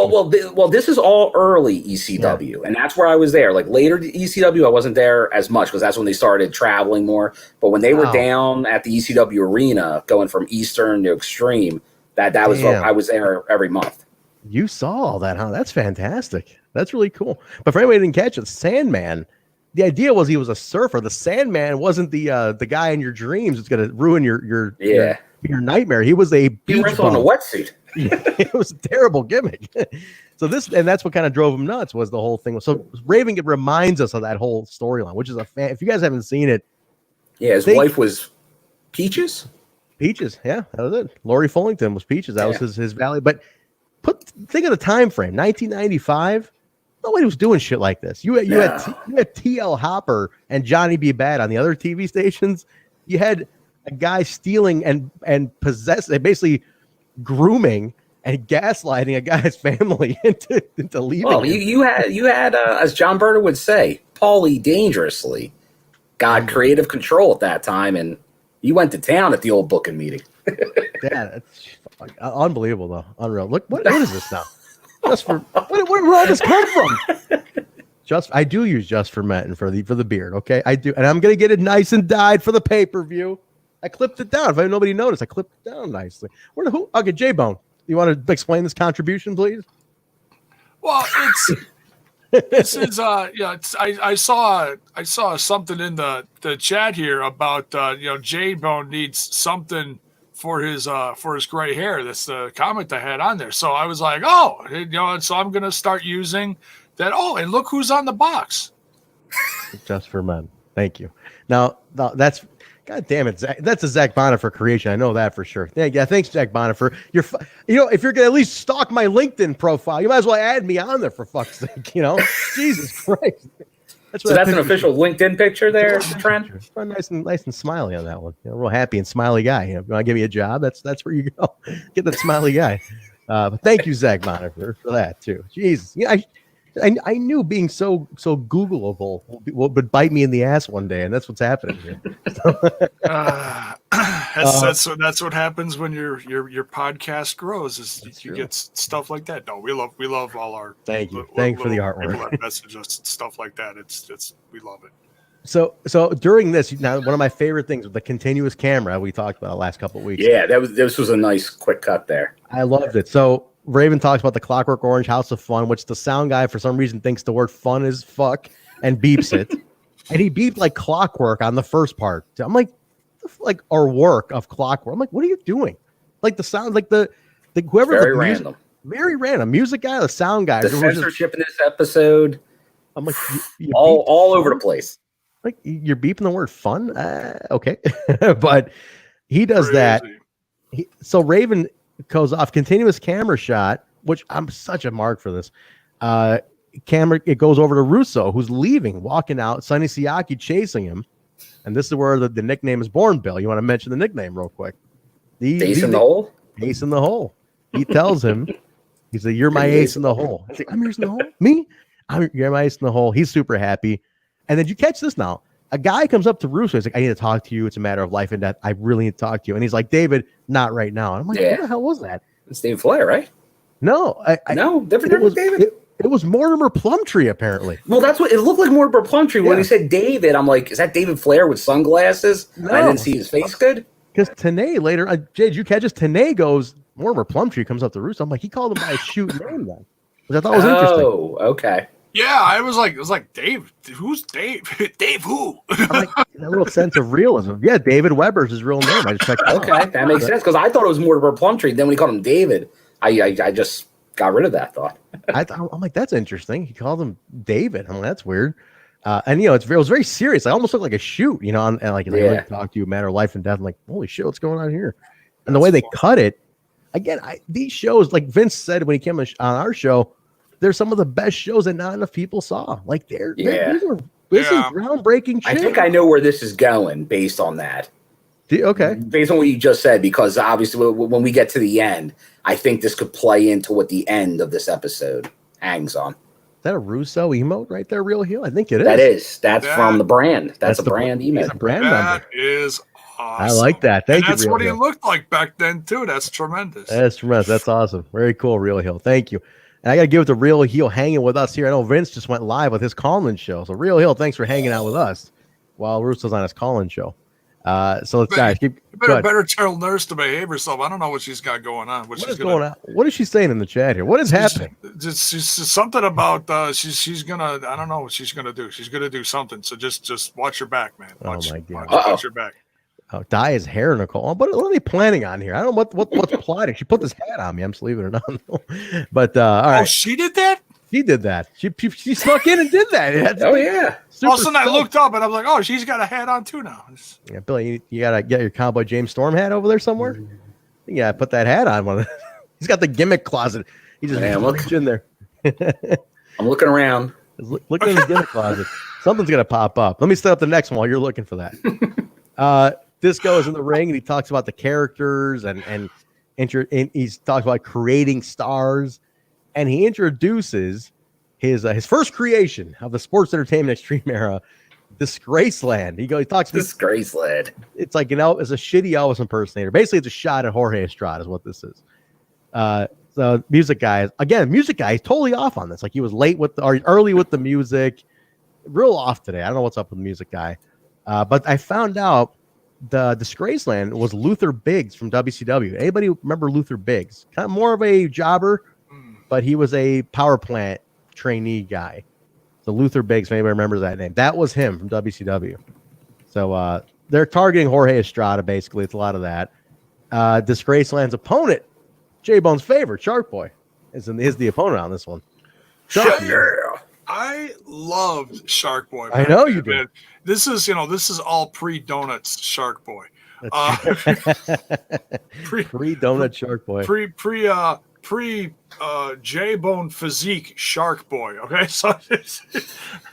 well, this is all early ECW, and that's where I was there. Like later ECW, I wasn't there as much because that's when they started traveling more. But when they were down at the ECW arena, going from Eastern to Extreme, that was I was there every month. You saw all that, huh? That's fantastic. That's really cool. But for anybody who didn't catch it, Sandman. The idea was he was a surfer. The Sandman wasn't the guy in your dreams that's going to ruin your nightmare. He was a beach on a wetsuit. It was a terrible gimmick. So that's what kind of drove him nuts was the whole thing. So Raven reminds us of that whole storyline, which is if you guys haven't seen it. Yeah, his wife was Peaches. Peaches, yeah, that was it. Lori Fullington was Peaches. That was his valley. But think of the time frame, 1995. Nobody was doing shit like this. You had TL Hopper and Johnny B. Bad on the other TV stations. You had a guy stealing and basically grooming and gaslighting a guy's family into leaving. Well, you had as John Berta would say, Paulie dangerously got creative control at that time, and you went to town at the old booking meeting. Yeah, that's unbelievable though. Unreal. Look, what is this now? Just for where did all this come from? I do use Just for Men for the beard. Okay, I do, and I'm gonna get it nice and dyed for the pay-per-view. I clipped it down. If nobody noticed, I clipped it down nicely. Okay, Jaybone, you want to explain this contribution, please? Well, this is I saw something in the chat here about Jaybone needs something for his gray hair. That's the comment I had on there. So I was like, so I'm gonna start using that. Oh, and look who's on the box. Just for Men. Thank you. Now that's God damn it, Zach. That's a Zach Bonifer creation. I know that for sure. Yeah, thanks, Zach Bonifer. If you're gonna at least stalk my LinkedIn profile, you might as well add me on there for fuck's sake. Jesus Christ. That's an official LinkedIn picture there, Trent. Nice and smiley on that one. Real happy and smiley guy. If you want to give me a job, that's where you go. Get that smiley guy. But thank you, Zach Bonifer, for that too. Jesus, I knew being so Googleable would bite me in the ass one day, and that's what's happening here. That's what happens when your podcast grows. Is you get stuff like that. No, we love all our. Thank you. Thank you for the artwork. Messages, stuff like that. It's we love it. So during this, now one of my favorite things with the continuous camera we talked about the last couple of weeks. Yeah, this was a nice quick cut there. I loved it. So Raven talks about the Clockwork Orange House of Fun, which the sound guy for some reason thinks the word fun is fuck and beeps it. And he beeped like clockwork on the first part. I'm like our work of clockwork. I'm like, what are you doing? Like the sound, like the whoever very random. Very random. Music guy, the sound guy. The censorship in this episode. I'm like all over the place. Like you're beeping the word fun. Okay. But he does that. So Raven goes off continuous camera shot, which I'm such a mark for this. It goes over to Russo, who's leaving, walking out. Sonny Siaki chasing him, and this is where the nickname is born. Bill, you want to mention the nickname real quick? Ace in the hole. Ace in the hole. He tells him, he's like, "You're my ace in the hole." He's like, "I'm your ace in the hole." Me? You're my ace in the hole. He's super happy. And then you catch this now. A guy comes up to Russo. He's like, "I need to talk to you. It's a matter of life and death. I really need to talk to you." And he's like, "David, not right now." And I'm like, "What the hell was that?" It's David Flair, right? No, different David. It was Mortimer Plumtree, apparently. Well, that's what it looked like. Mortimer Plumtree. When he said David, I'm like, is that David Flair with sunglasses? No. I didn't see his face good. Because Tenay later, Jay, did you catch this? Tenay goes, Mortimer Plumtree comes up to Russo. I'm like, he called him by a shoot name then, which I thought was interesting. Oh, okay. Yeah, it was like Dave. Who's Dave? Dave who? I'm like, a little sense of realism. Yeah, David Weber's his real name. I just checked. Okay, that makes sense because I thought it was Mortimer Plumtree. Then when he called him David, I just got rid of that thought. I'm like, that's interesting. He called him David. I'm like, that's weird. And it was very serious. I almost looked like a shoot, and like they talk to you, matter of life and death. I'm like, holy shit, what's going on here? And the way they cut it, again, these shows, like Vince said when he came on our show, they're some of the best shows that not enough people saw. Like this is groundbreaking shit. I think I know where this is going based on that. Okay. Based on what you just said, because obviously when we get to the end, I think this could play into what the end of this episode hangs on. Is that a Russo emote right there, Real Heel? I think it is. That's from the brand. That's a brand emote. He's a brand member. That is awesome. I like that. Thank you. That's Real what Heel. he looked like back then too. That's tremendous. That's tremendous. That's awesome. Very cool, Real Heel. Thank you. And I got to give it to Real Heel hanging with us here. I know Vince just went live with his call-in show. So Real Heel, thanks for hanging out with us while Russo's on his call-in show. So let's guys keep. You better tell Nurse to behave herself. I don't know what she's got going on. What is going on? What is she saying in the chat here? What is happening? She's something about she's gonna. I don't know what she's gonna do. She's gonna do something. So just watch your back, man. Watch, my God. Watch your back. Oh, dye his hair, Nicole. What are they planning on here? I don't know what's plotting. She put this hat on me. I'm just leaving it on. But all right. She did that? She did that. She snuck in and did that. Oh yeah. All of a sudden I looked up and I'm like, oh, she's got a hat on too now. Yeah, Billy, you gotta get your Cowboy James Storm hat over there somewhere. You gotta put that hat on. He's got the gimmick closet. He just reach in there. I'm looking around. Look in the gimmick closet. Something's gonna pop up. Let me set up the next one while you're looking for that. Disco is in the ring and he talks about the characters and he's talking about creating stars, and he introduces his first creation of the sports entertainment extreme era, Disgraceland. He talks Disgraceland. It's like it's a shitty Elvis impersonator. Basically, it's a shot at Jorge Estrada is what this is. So music guy is totally off on this. Like he was late or early with the music, real off today. I don't know what's up with the music guy. But I found out the Disgraceland was Luther Biggs from WCW. Anybody remember Luther Biggs? Kind of more of a jobber, but he was a power plant trainee guy. So Luther Biggs, if anybody remembers that name, that was him from WCW. So they're targeting Jorge Estrada. Basically, it's a lot of that. Disgraceland's opponent, Jaybone's favorite, Shark Boy, is the opponent on this one. I loved Shark Boy. I know you did. This is all pre-donuts Shark Boy. Pre-donut Shark Boy. Pre Jaybone physique Shark Boy. Okay, so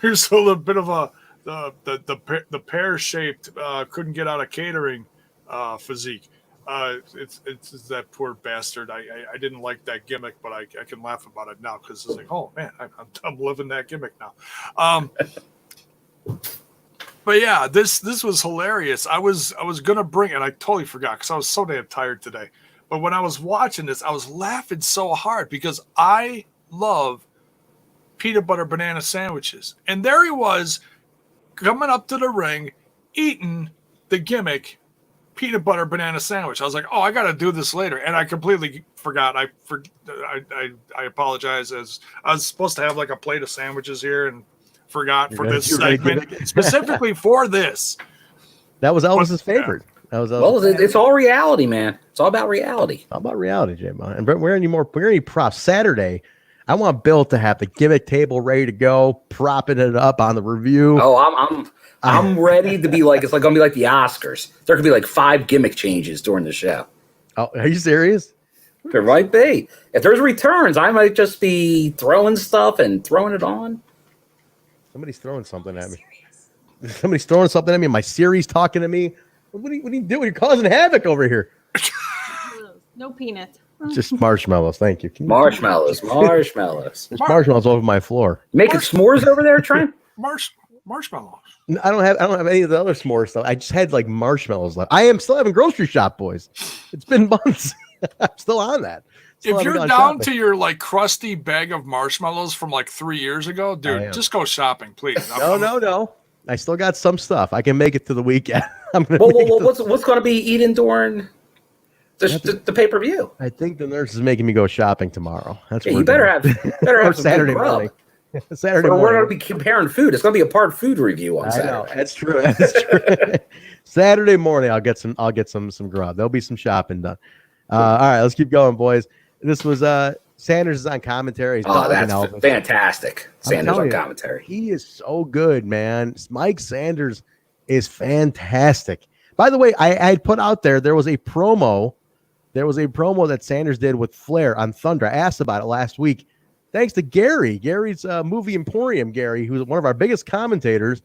here's a little bit of the pear-shaped couldn't get out of catering physique. It's that poor bastard. I didn't like that gimmick, but I can laugh about it now because it's like, oh man, I'm living that gimmick now. But yeah, this was hilarious. I was gonna bring it. I totally forgot because I was so damn tired today. But when I was watching this, I was laughing so hard because I love peanut butter banana sandwiches, and there he was coming up to the ring eating the gimmick peanut butter banana sandwich. I was like, oh, I got to do this later. And I completely forgot. I apologize. As I was supposed to have like a plate of sandwiches here and forgot for this segment specifically for this. That was Elvis's favorite. That was it's all reality, man. It's all about reality. All about reality, Jaybone. And we're any props. Saturday, I want Bill to have the gimmick table ready to go, propping it up on the review. Oh, I'm ready to be like, it's like gonna be like the Oscars. There could be like 5 gimmick changes during the show. Oh, are you serious? There might be. If there's returns, I might just be throwing stuff and throwing it on. Somebody's throwing something at me. Somebody's throwing something at me. My Siri's talking to me. What are you doing? You're causing havoc over here. No peanuts. Just marshmallows. Thank you. Marshmallows. There's marshmallows over my floor. Making s'mores over there, Trent? Marshmallows. I don't have any of the other s'mores stuff. I just had like marshmallows left. I am still having grocery shop, boys. It's been months. I'm still on that. If you're down to your like crusty bag of marshmallows from like 3 years ago, dude, just go shopping, please. No. I still got some stuff. I can make it to the weekend. What's going to be eaten during the pay-per-view? I think the nurse is making me go shopping tomorrow. That's you better have some Saturday morning. Saturday morning. We're going to be comparing food. It's going to be a part food review on Saturday. I know. That's true. Saturday morning, I'll get some grub. There'll be some shopping done. All right, let's keep going, boys. This was Sanders is on commentary. That's fantastic. Sanders on commentary. He is so good, man. Mike Sanders is fantastic. By the way, I had put out there was a promo. There was a promo that Sanders did with Flair on Thunder. I asked about it last week. Thanks to Gary's Movie Emporium, Gary, who's one of our biggest commentators.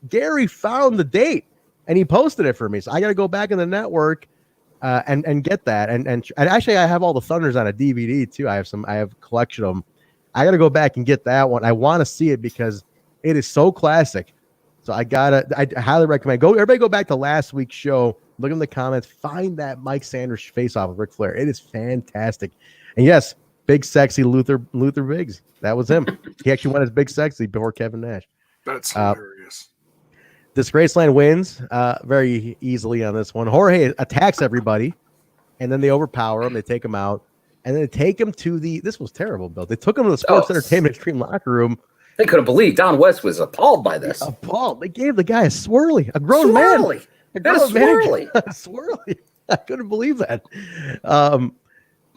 Gary found the date and he posted it for me. So I got to go back in the network and get that. And actually, I have all the Thunders on a DVD too. I have a collection of them. I got to go back and get that one. I want to see it because it is so classic. So I highly recommend everybody go back to last week's show Look in the comments. Find that Mike Sanders face-off with Ric Flair. It is fantastic. And yes, big sexy Luther Biggs. That was him. He actually went as big sexy before Kevin Nash. That's hilarious. Disgraceland wins very easily on this one. Jorge attacks everybody, and then they overpower him. They take him out, and then they take him to the. This was terrible, Bill. They took him to the Sports Entertainment Extreme locker room. They couldn't believe Don West was appalled by this. Appalled. They gave the guy a swirly, a grown man. A grown swirly. Man. Swirly. I couldn't believe that.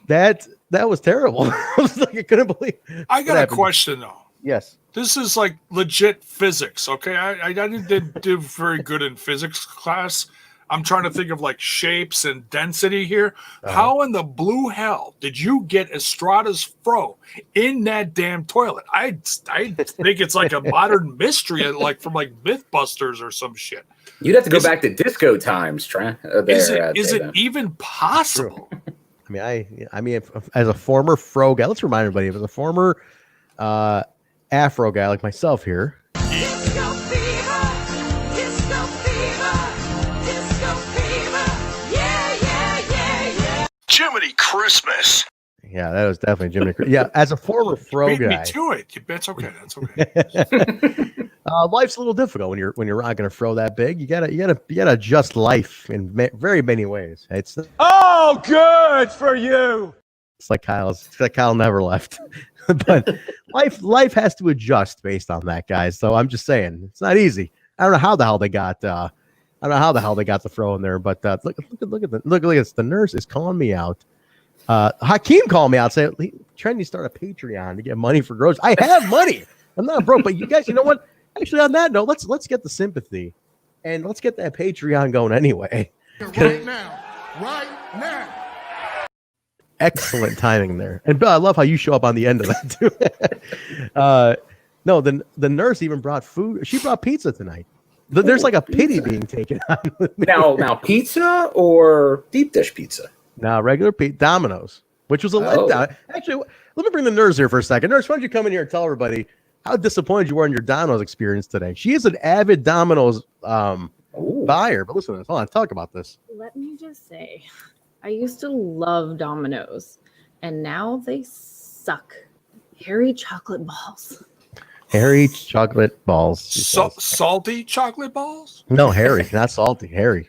That was terrible. I was like, I couldn't believe. I got a question though. Yes. This is like legit physics, okay? I didn't do very good in physics class. I'm trying to think of like shapes and density here. How in the blue hell did you get Estrada's fro in that damn toilet? I think it's like a modern mystery, like from like Mythbusters or some shit. You'd have to go back to disco times, Trent. Is it even possible? I mean, as a former fro guy, let's remind everybody, as a former Afro guy like myself here. Jiminy Christmas. Yeah, that was definitely Jiminy Christmas. Yeah, as a former fro Beat guy. me to it. That's okay. That's okay. Life's a little difficult when you're rocking a fro that big. You gotta adjust life in very many ways. It's good for you. It's like Kyle never left. But life has to adjust based on that, guys. So I'm just saying it's not easy. I don't know how the hell they got the throw in there, but look at this. The nurse is calling me out. Hakeem called me out, saying, Trent, you start a Patreon to get money for Rhodes. I have money. I'm not broke, but you guys, you know what? Actually, on that note, let's get the sympathy and let's get that Patreon going anyway. Right now. Excellent timing there. And Bill, I love how you show up on the end of that too. No, the nurse even brought food. She brought pizza tonight. There's like a pity being taken on with me. Now pizza or deep dish pizza? Now regular Domino's, which was a letdown. Actually, let me bring the nurse here for a second. Nurse, why don't you come in here and tell everybody how disappointed you were in your Domino's experience today? She is an avid Domino's buyer. But listen to this. Hold on, talk about this. Let me just say, I used to love Domino's, and now they suck. Hairy chocolate balls. Hairy chocolate balls. Salty chocolate balls? No, hairy, not salty. Hairy.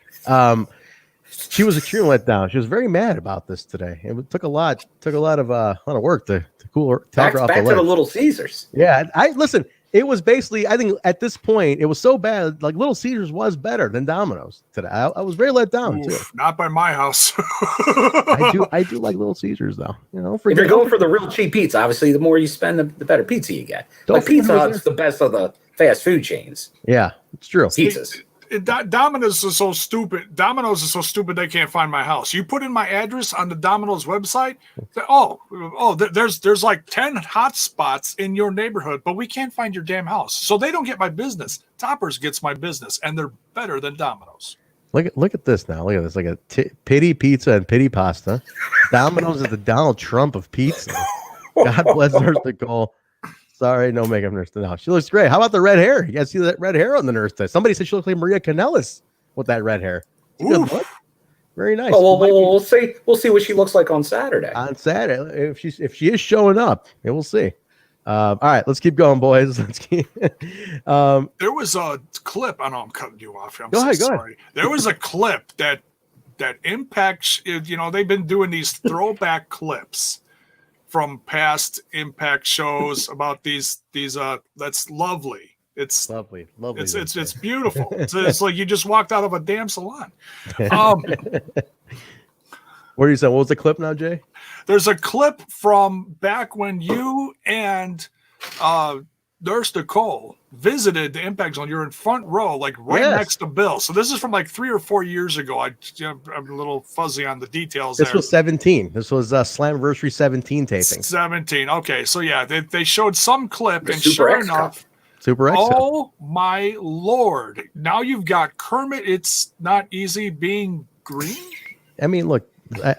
She was extremely let down. She was very mad about this today. It took a lot of work to cool her. Back to the Little Caesars. Yeah, listen. It was basically, I think at this point, it was so bad. Like Little Caesars was better than Domino's today. I was very let down too. Not by my house. I do like Little Caesars though. You know, if you're going for the real cheap pizza, obviously the more you spend, the better pizza you get. Like Pizza Hut's the best of the fast food chains. Yeah, it's true. Pizzas. Domino's is so stupid. Domino's is so stupid they can't find my house. You put in my address on the Domino's website. There's like 10 hot spots in your neighborhood, but we can't find your damn house. So they don't get my business. Toppers gets my business, and they're better than Domino's. Look at this now. Look at this. Like a pity pizza and pity pasta. Domino's is the Donald Trump of pizza. God bless Nurse Nicole. Sorry, no makeup nurse. No, she looks great. How about the red hair? You guys see that red hair on the nurse today? Somebody said she looks like Maria Kanellis with that red hair. Very nice. Oh, well, we'll see what she looks like on Saturday. On Saturday, if she is showing up, we'll see. All right, let's keep going, boys. Let's keep. There was a clip. I know I'm cutting you off. Go ahead. There was a clip that Impact. They've been doing these throwback clips from past Impact shows about these. That's lovely. It's lovely. It's beautiful. It's like you just walked out of a damn salon. What are you saying? What was the clip now, Jay? There's a clip from back when you and Nurse Nicole visited the Impact Zone. You're in front row, like next to Bill. So this is from like 3 or 4 years ago. I'm a little fuzzy on the details. This was 17. This was Slamversary 17 taping. 17. Okay, so yeah, they showed some clip, and Super sure X enough, Super X. oh my Lord! Now you've got Kermit. It's not easy being green. I mean, look,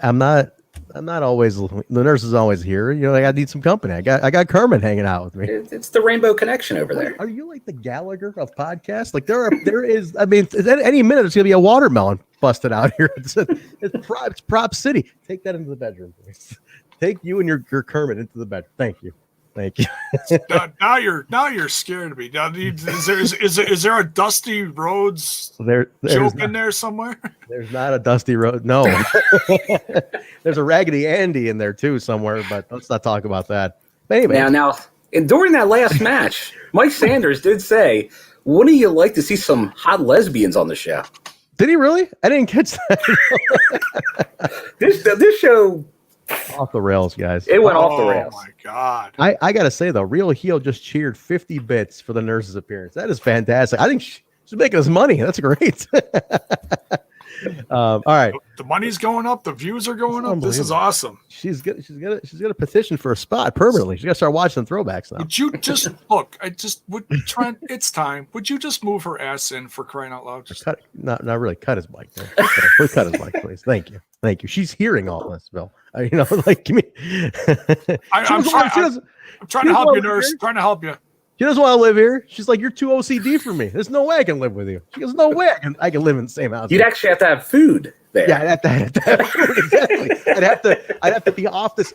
I'm not I'm not always. The nurse is always here. You know, I need some company. I got Kermit hanging out with me. It's the Rainbow Connection over there. Are you like the Gallagher of podcasts? Like there is. I mean, at any minute there's gonna be a watermelon busted out here. It's prop city. Take that into the bedroom, please. Take you and your Kermit into the bedroom. Thank you. Now you're scared me. Now, is there a Dusty Rhodes joke in there somewhere? There's not a Dusty Rhodes. No. There's a Raggedy Andy in there too somewhere, but let's not talk about that. But anyway, now, and during that last match, Mike Sanders did say, "Wouldn't you like to see some hot lesbians on the show?" Did he really? I didn't catch that. This show. Off the rails, guys. It went off the rails. Oh my god! I gotta say though, Real Heel just cheered 50 bits for the nurse's appearance. That is fantastic. I think she's making us money. That's great. All right, the money's going up. The views are going up. This is awesome. She's gonna petition for a spot permanently. She's gonna start watching throwbacks now. Would you just look? Trent. It's time. Would you just move her ass in for crying out loud? Just cut. Not really. Cut his mic. There. Please cut his mic, please. Thank you. She's hearing all this, Bill. You know, like give me. I'm trying to help you, nurse. Trying to help you. She doesn't want to live here. She's like, you're too OCD for me. There's no way I can live with you. She goes, no way I can live in the same house. You'd actually have to have food there. Yeah, I'd have to have food. Exactly. I'd have to be off this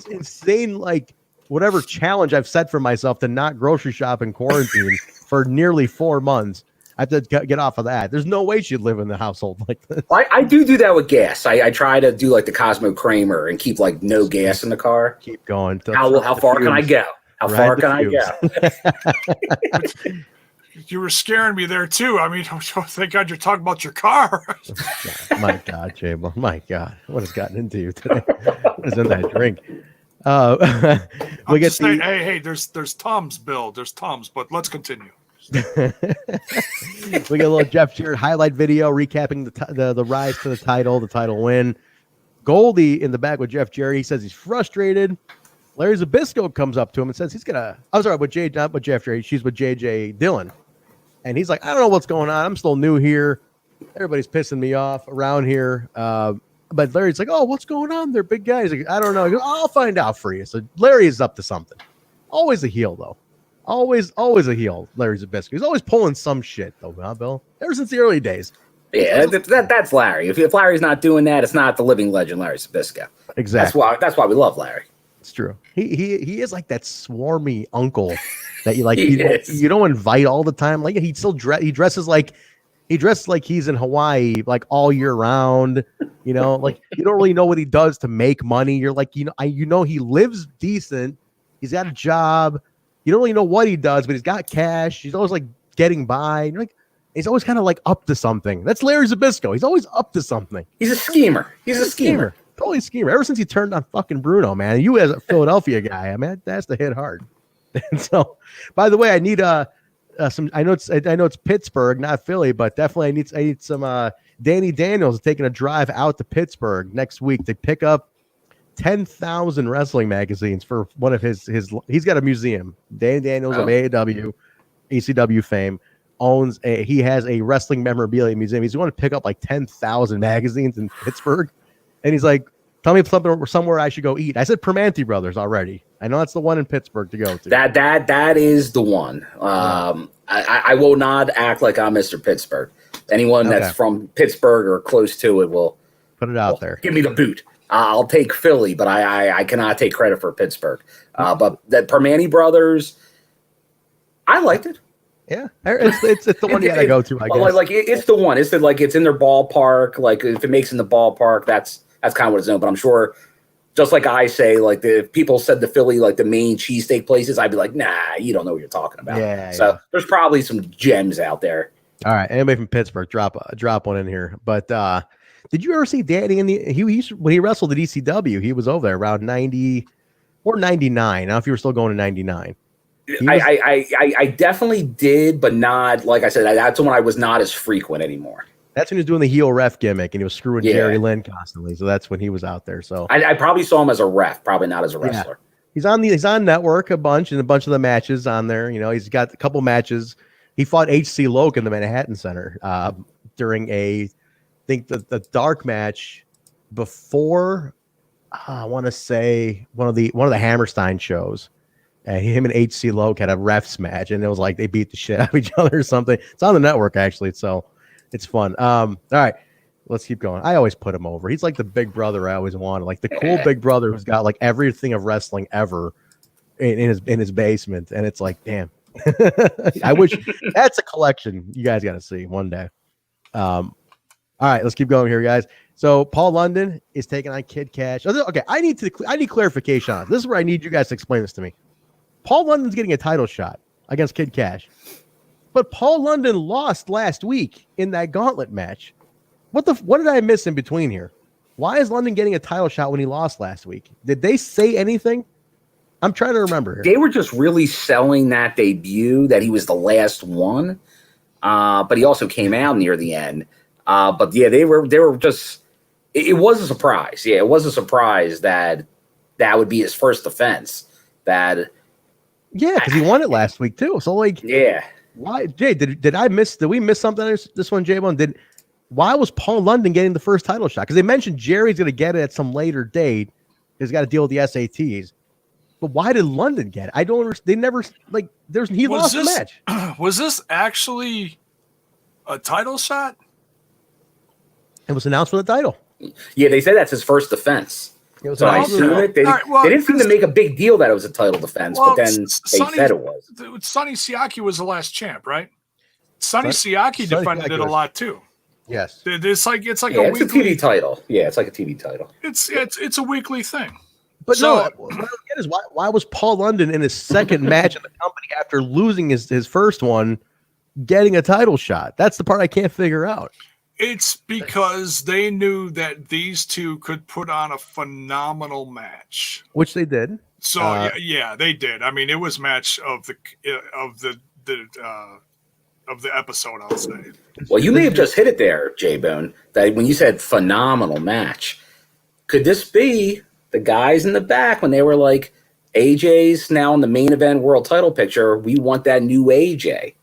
insane, like, whatever challenge I've set for myself to not grocery shop in quarantine for nearly 4 months. I have to get off of that. There's no way she'd live in the household like this. I do that with gas. I try to do like the Cosmo Kramer and keep like no gas in the car. Keep going. How far can I go? How far can I go? You were scaring me there too. I mean, thank God you're talking about your car. My God, Jaybone. My God, what has gotten into you today? What is in that drink? Hey, there's Tums, Bill. There's Tums, but let's continue. We get a little Jeff Jarrett highlight video recapping the rise to the title win. Goldie in the back with Jeff Jarrett. He says he's frustrated. Larry Zbyszko comes up to him and says he's gonna. I'm sorry, not with Jeff Jarrett. She's with JJ Dillon, and he's like, I don't know what's going on. I'm still new here. Everybody's pissing me off around here. But Larry's like, oh, what's going on? They're big guys. Like, I don't know. He goes, I'll find out for you. So Larry is up to something. Always a heel though. Always a heel. Larry Zbyszko. He's always pulling some shit though, huh, Bill? Ever since the early days. Yeah, that's Larry. If Larry's not doing that, it's not the living legend Larry Zbyszko. Exactly. That's why we love Larry. It's true. He is like that swarmy uncle that you like. you don't invite all the time. Like he dresses like he's in Hawaii like all year round. You know, like you don't really know what he does to make money. You're like, he lives decent. He's got a job. You don't really know what he does, but he's got cash. He's always like getting by. You're like, he's always kind of like up to something. That's Larry Zbyszko. He's always up to something. He's a schemer. He's a schemer. Totally schemer. Ever since he turned on fucking Bruno, man. You as a Philadelphia guy, I mean, that's the hit hard. And so, by the way, I need some. I know it's Pittsburgh, not Philly, but definitely I need some. Danny Daniels taking a drive out to Pittsburgh next week to pick up 10,000 wrestling magazines for one of his. He's got a museum. Danny Daniels of AAW, ECW fame he has a wrestling memorabilia museum. He's going to pick up like 10,000 magazines in Pittsburgh. And he's like, tell me somewhere I should go eat. I said Permanente Brothers already. I know that's the one in Pittsburgh to go to. That is the one. I will not act like I'm Mr. Pittsburgh. Anyone that's from Pittsburgh or close to it will put it out there. Give me the boot. I'll take Philly, but I cannot take credit for Pittsburgh. But that Permanente Brothers, I liked it. Yeah, it's the one you gotta go to. I guess it's the one. It's in their ballpark. Like if it makes in the ballpark, that's kind of what it's known. But I'm sure, just like I say, like if people said the Philly, like the main cheesesteak places, I'd be like, nah, you don't know what you're talking about. Yeah. So there's probably some gems out there. All right, anybody from Pittsburgh, drop one in here. But did you ever see Danny when he wrestled at ECW? He was over there around 90 or 99. I don't know if you were still going to 99. I definitely did, but not, like I said, that's when I was not as frequent anymore. That's when he was doing the heel ref gimmick and he was screwing Jerry Lynn constantly. So that's when he was out there. So I probably saw him as a ref, probably not as a wrestler. Yeah. He's on Network a bunch of the matches on there. You know, he's got a couple matches. He fought H.C. Loke in the Manhattan Center during the dark match before I want to say one of the Hammerstein shows. And him and HC Loke had a refs match, and it was like they beat the shit out of each other or something. It's on the network actually, so it's fun. All right, let's keep going. I always put him over. He's like the big brother I always wanted, like the cool big brother who's got like everything of wrestling ever in his basement, and it's like, damn. I wish that's a collection you guys got to see one day. All right, let's keep going here, guys. So Paul London is taking on Kid Kash. Okay, I need clarification on this. This is where I need you guys to explain this to me. Paul London's getting a title shot against Kid Kash, but Paul London lost last week in that gauntlet match. What did I miss in between here? Why is London getting a title shot when he lost last week? Did they say anything? I'm trying to remember here. They were just really selling that debut that he was the last one, but he also came out near the end. But yeah, they were just. It was a surprise. Yeah, it was a surprise that would be his first defense. Yeah, because he won it last week too. So like, yeah. Why, Jay? Did we miss something on this one, Jaybone? Why was Paul London getting the first title shot? Because they mentioned Jerry's going to get it at some later date. He's got to deal with the SATs. But why did London get it? I don't understand. They never he lost the match. Was this actually a title shot? It was announced for the title. Yeah, they said that's his first defense. So I assume it. They didn't seem to make a big deal that it was a title defense, but then they said it was. Sonny Siaki was the last champ, right? Sonny Siaki defended it a lot too. Yes, it's like a TV title. Yeah, it's like a TV title. It's a weekly thing. But so, what I don't get is why was Paul London in his second match in the company after losing his first one, getting a title shot? That's the part I can't figure out. It's because they knew that these two could put on a phenomenal match, which they did. So yeah, they did. I mean, it was match of the episode, I'll say. Well, you may have just hit it there, Jaybone. That when you said phenomenal match, could this be the guys in the back when they were like, AJ's now in the main event world title picture? We want that new AJ,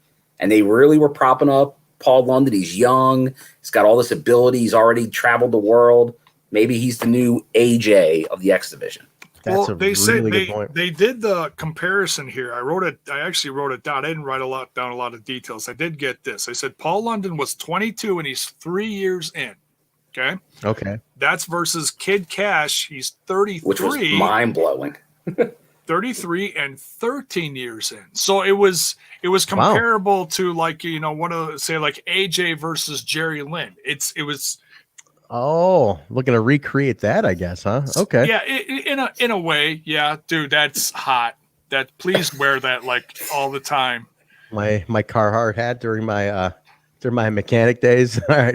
and they really were propping up Paul London. He's young. He's got all this ability. He's already traveled the world. Maybe he's the new AJ of the X division. Well, they said they did the comparison here. I actually wrote it down. I didn't write down a lot of details. I did get this. I said Paul London was 22 and he's 3 years in. Okay. That's versus Kid Kash. He's 33. Which was mind blowing. 33 and 13 years in. So it was comparable to like, want to say like AJ versus Jerry Lynn. It was. Oh, looking to recreate that, I guess, huh? Okay. Yeah, in a way, yeah, dude, that's hot. Please wear that like all the time. My Carhartt hat during my mechanic days. All right,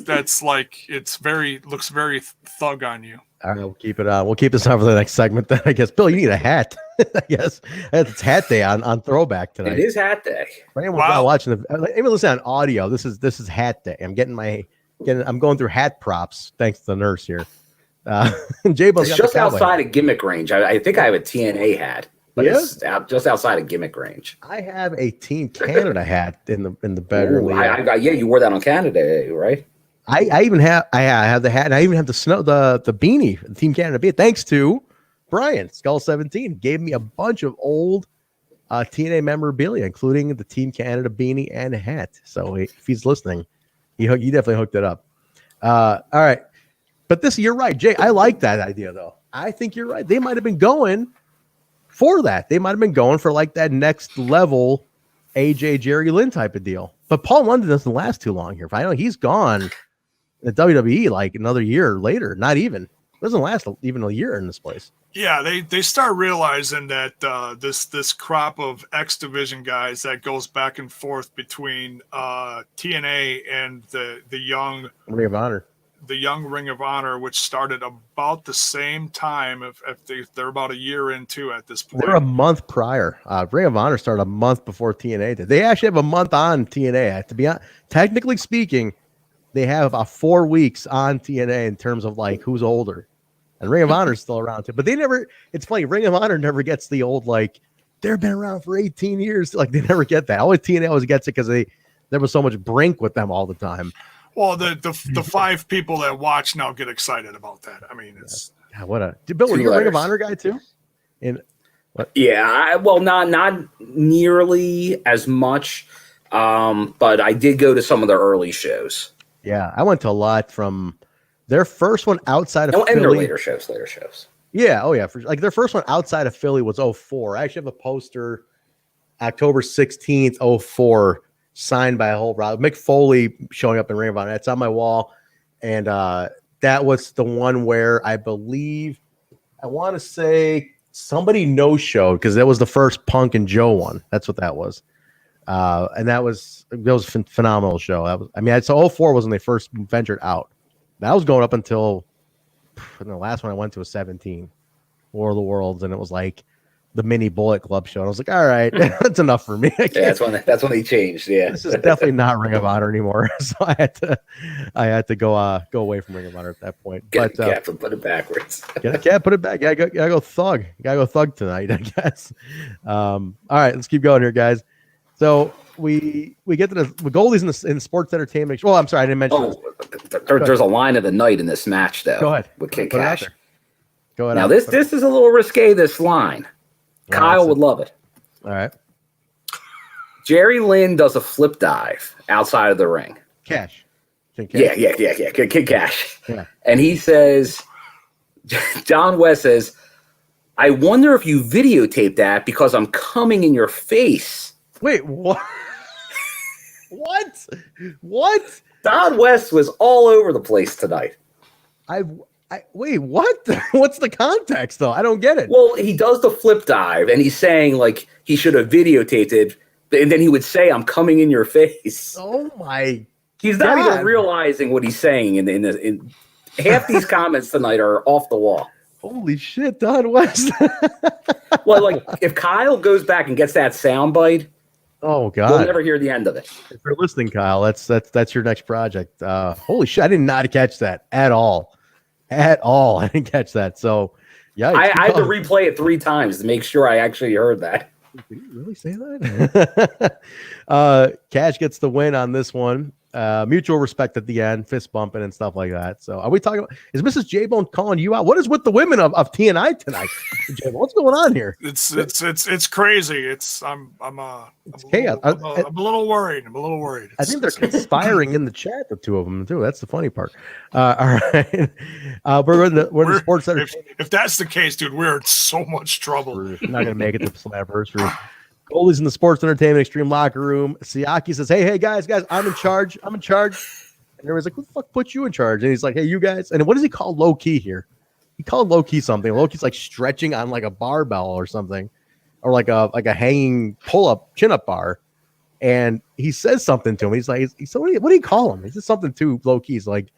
that's like looks very thug on you. All right, we'll keep it on. We'll keep this on for the next segment then, I guess. Bill, you need a hat. I guess it's hat day on Throwback tonight. It is hat day. For anyone not watching anyone listening on audio, this is hat day. I'm going through hat props thanks to the nurse here. It's just outside of gimmick range. I think I have a TNA hat, but it's just outside of gimmick range. I have a Team Canada hat in the bedroom. You wore that on Canada, right? I even have the hat, and I even have the beanie, the Team Canada beanie. Thanks to Brian Skull 17, gave me a bunch of old TNA memorabilia, including the Team Canada beanie and hat. So if he's listening, he definitely hooked it up. All right, but you're right, Jay. I like that idea though. I think you're right. They might have been going for that. They might have been going for like that next level AJ Jerry Lynn type of deal. But Paul London doesn't last too long here. If I know he's gone. The WWE like another year later, not even doesn't last even a year in this place. Yeah, they start realizing that this crop of X division guys that goes back and forth between TNA and the young Ring of Honor, Ring of Honor, which started about the same time. If they're about a year into at this point, they're a month prior. Ring of Honor started a month before TNA did. They actually have a month on TNA. To be honest, technically speaking. They have 4 weeks on TNA in terms of like who's older, and Ring of Honor is still around too. But they never. It's funny. Ring of Honor never gets the old like they've been around for 18 years. Like they never get that. Always TNA always gets it because there was so much brink with them all the time. Well, the 5 people that watch now get excited about that. I mean, it's What a Bill, were you a Ring of Honor guy too? What? Yeah, not nearly as much, but I did go to some of the early shows. Yeah, I went to a lot from their first one outside of Philly. And their later shows. Yeah, like their first one outside of Philly was 04. I actually have a poster, October 16th, 04, signed by a whole route. Mick Foley showing up in Ring of Honor. It's on my wall, and that was the one where I believe, I want to say somebody no-showed because that was the first Punk and Joe one. That's what that was. And that was a phenomenal show. So 04 was when they first ventured out. That was going up until the last one I went to was 17, War of the Worlds, and it was like the mini Bullet Club show. And I was like, all right, that's enough for me. Yeah, that's when they changed. Yeah, this is definitely not Ring of Honor anymore. So I had to go away from Ring of Honor at that point. Put it backwards. Put it back. Gotta go thug. Gotta go thug tonight, I guess. All right, let's keep going here, guys. So we get to the Goldies in the sports entertainment. Well, I'm sorry, I didn't mention. There's a line of the night in this match, though. Go ahead. With Kash. Go ahead. Now this is a little risque. This line, Kyle would love it. All right. Jerry Lynn does a flip dive outside of the ring. Kash. Yeah. Kid Kash. Yeah. And he says, John West says, I wonder if you videotaped that because I'm coming in your face. Wait, what? What? Don West was all over the place tonight. Wait, what? What's the context, though? I don't get it. Well, he does the flip dive, and he's saying, like, he should have videotaped it, and then he would say, I'm coming in your face. Oh, my He's not even realizing what he's saying. In half these comments tonight are off the wall. Holy shit, Don West. Well, like, if Kyle goes back and gets that soundbite, oh God, you'll never hear the end of it. If you're listening, Kyle, that's your next project. Holy shit, I did not catch that at all. I didn't catch that. So, yeah, I had to replay it 3 times to make sure I actually heard that. Did you really say that? Kash gets the win on this one. Mutual respect at the end, fist bumping and stuff like that. So, are we talking about? Is Mrs. Jaybone calling you out? What is with the women of TNI tonight? Jaybone, what's going on here? It's crazy. I'm chaos. I'm a little worried. I think they're conspiring in the chat, the two of them too. That's the funny part. All right, we're in the sports center. If that's the case, dude, we're in so much trouble. We're not gonna make it to Slammiversary. Goalies in the Sports Entertainment Extreme locker room. Siaki says, hey, guys, I'm in charge. And everyone's like, who the fuck put you in charge? And he's like, hey, you guys. And what does he call low key here? He called low key something. Low key's like stretching on like a barbell or something, or like a hanging pull up chin up bar. And he says something to him. He's like, what do you call him? He says something too low key. He's like,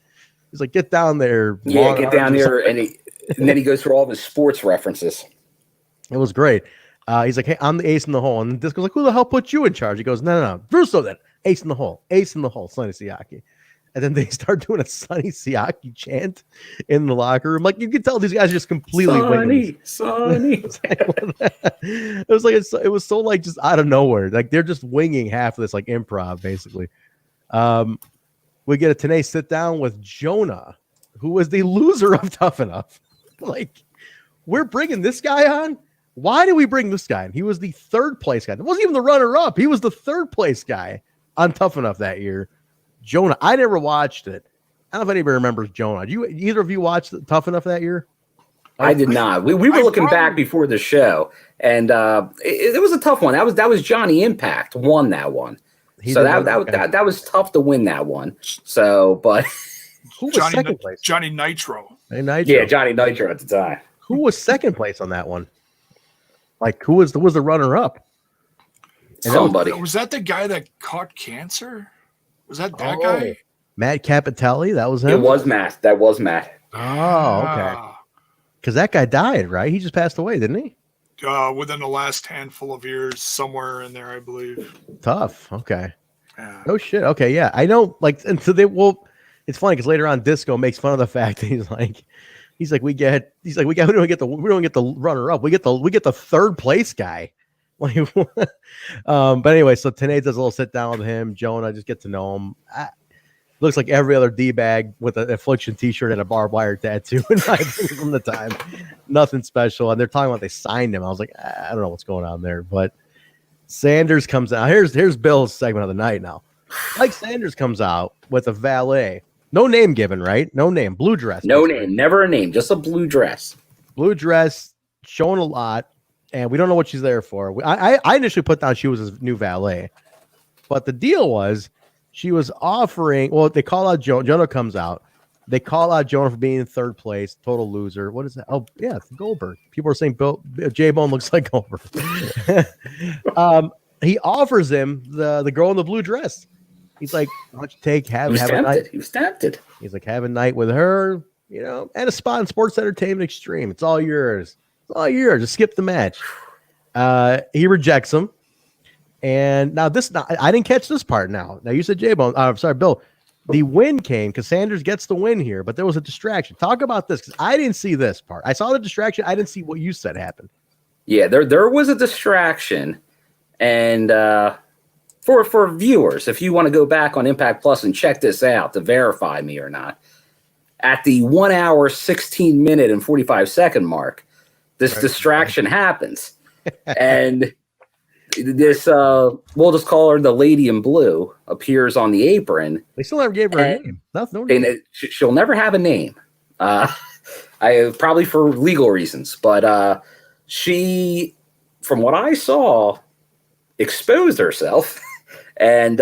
get down there. Yeah, get down there. And then he goes through all of his sports references. It was great. He's like, hey, I'm the ace in the hole. And Disco's like, who the hell put you in charge? He goes, no. Russo then. Ace in the hole. Sonny Siaki. And then they start doing a Sonny Siaki chant in the locker room. Like, you can tell these guys are just completely winging. Sonny. It was so like just out of nowhere. Like, they're just winging half of this like improv, basically. We get a TNA sit down with Jonah, who was the loser of Tough Enough. Like, we're bringing this guy on? Why did we bring this guy in? He was the 3rd place guy. It wasn't even the runner-up. He was the 3rd place guy on Tough Enough that year. Jonah, I never watched it. I don't know if anybody remembers Jonah. Either of you watched Tough Enough that year? I did not. We were looking back before the show, and it was a tough one. That was Johnny Impact won that one. So that was tough to win that one. So, but who was second place? Johnny Nitro. Yeah, Johnny Nitro at the time. Who was second place on that one? Like, who was the runner-up? Somebody. Was that the guy that caught cancer? Was that guy? Matt Capitelli? That was him? It was Matt. That was Matt. Oh, okay. Because that guy died, right? He just passed away, didn't he? Within the last handful of years, somewhere in there, I believe. Tough. Okay. Yeah. Oh, shit. Okay, yeah. I know, like, and so it's funny because later on, Disco makes fun of the fact that he's like, we don't get the runner up. We get the 3rd place guy. Like, but anyway, so TNA does a little sit down with him. Jonah, just get to know him. Looks like every other D-bag with an Affliction t-shirt and a barbed wire tattoo in my opinion from the time. Nothing special. And they're talking about they signed him. I was like, I don't know what's going on there. But Sanders comes out. Here's Bill's segment of the night now. Mike Sanders comes out with a valet. No name given, right? No name. Blue dress. No name. Never a name. Just a blue dress. Blue dress. Showing a lot. And we don't know what she's there for. I initially put down she was his new valet. But the deal was she was offering, well, they call out Jonah. Jonah comes out. They call out Jonah for being in third place. Total loser. What is that? Oh, yeah, it's Goldberg. People are saying Jaybone looks like Goldberg. He offers him the girl in the blue dress. He's like, why don't you have a night? He was tempted. He's like, have a night with her, and a spot in Sports Entertainment Extreme. It's all yours. It's all yours. Just skip the match. He rejects him. And now I didn't catch this part now. Now you said Jaybone. I'm sorry, Bill. The win came because Sanders gets the win here, but there was a distraction. Talk about this because I didn't see this part. I saw the distraction. I didn't see what you said happened. Yeah, there was a distraction. And for viewers, if you want to go back on Impact Plus and check this out to verify me or not, at the 1 hour, 16 minute, and 45 second mark, this distraction happens. And this, we'll just call her the lady in blue, appears on the apron. They still never gave her a name. No name. And she'll never have a name. I probably for legal reasons, but she, from what I saw, exposed herself, and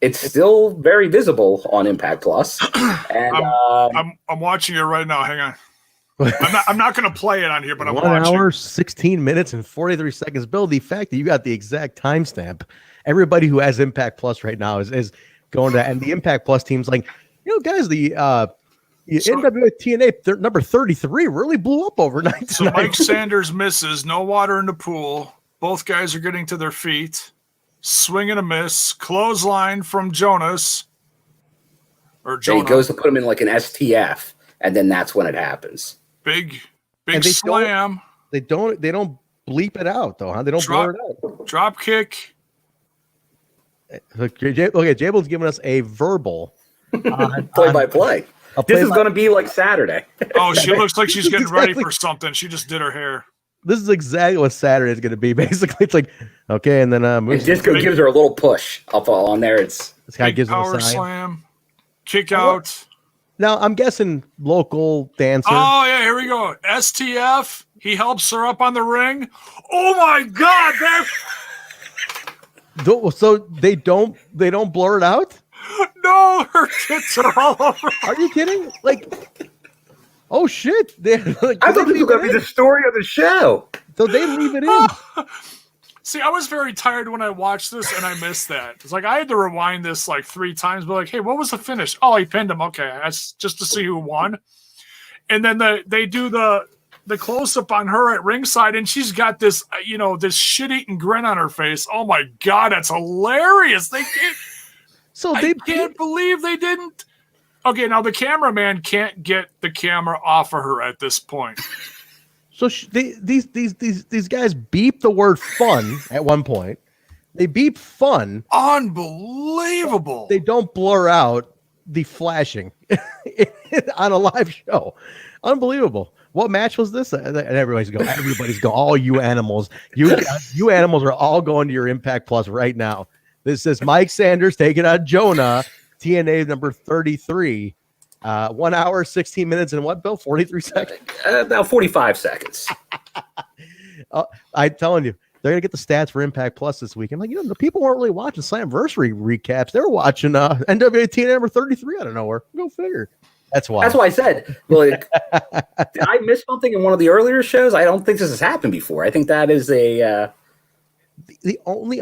it's still very visible on Impact Plus. And I'm watching it right now. Hang on. I'm not going to play it on here, but I'm 1 watching. hour, 16 minutes, and 43 seconds. Bill, the fact that you got the exact timestamp, everybody who has Impact Plus right now is going to, and the Impact Plus team's like, guys, the NWA-TNA number 33 really blew up overnight. So Mike Sanders misses, no water in the pool. Both guys are getting to their feet. Swing and a miss. Clothesline from Jonas. Or Jonah. He goes to put him in like an STF, and then that's when it happens. Big slam. They don't bleep it out though, huh? They don't blur it out. Drop kick. Okay, Jaybone's giving us a verbal play by play. This is going to be like Saturday. Oh, she looks like she's getting ready for something. She just did her hair. This is exactly what Saturday is going to be. Basically, it's like, okay, and then Disco gives her a little push up on there. This guy gives power him a sign. Slam, kick out. Now I'm guessing local dancer. Oh yeah, here we go. STF. He helps her up on the ring. Oh my God! So they don't blur it out. No, her tits are all over. Are you kidding? Like, oh shit! I thought this was going to be the story of the show. So they leave it in. See, I was very tired when I watched this, and I missed that. It's like I had to rewind this like 3 times. But like, hey, what was the finish? Oh, he pinned him. Okay, that's just to see who won. And then they do the close up on her at ringside, and she's got this this shit eating grin on her face. Oh my God, that's hilarious! I can't believe they didn't. Okay, now the cameraman can't get the camera off of her at this point. So these guys beep the word fun at one point. They beep fun. Unbelievable. They don't blur out the flashing on a live show. Unbelievable. What match was this? And everybody's going, all you animals. You animals are all going to your Impact Plus right now. This is Mike Sanders taking out Jonah, TNA number 33. 1 hour, 16 minutes, and what, Bill? 43 seconds? About 45 seconds. I'm telling you, they're going to get the stats for Impact Plus this week. I'm like, the people weren't really watching Slamversary recaps. They were watching NWA-TNA number 33 out of nowhere. Go figure. That's why. That's why I said, did I miss something in one of the earlier shows? I don't think this has happened before. I think that is the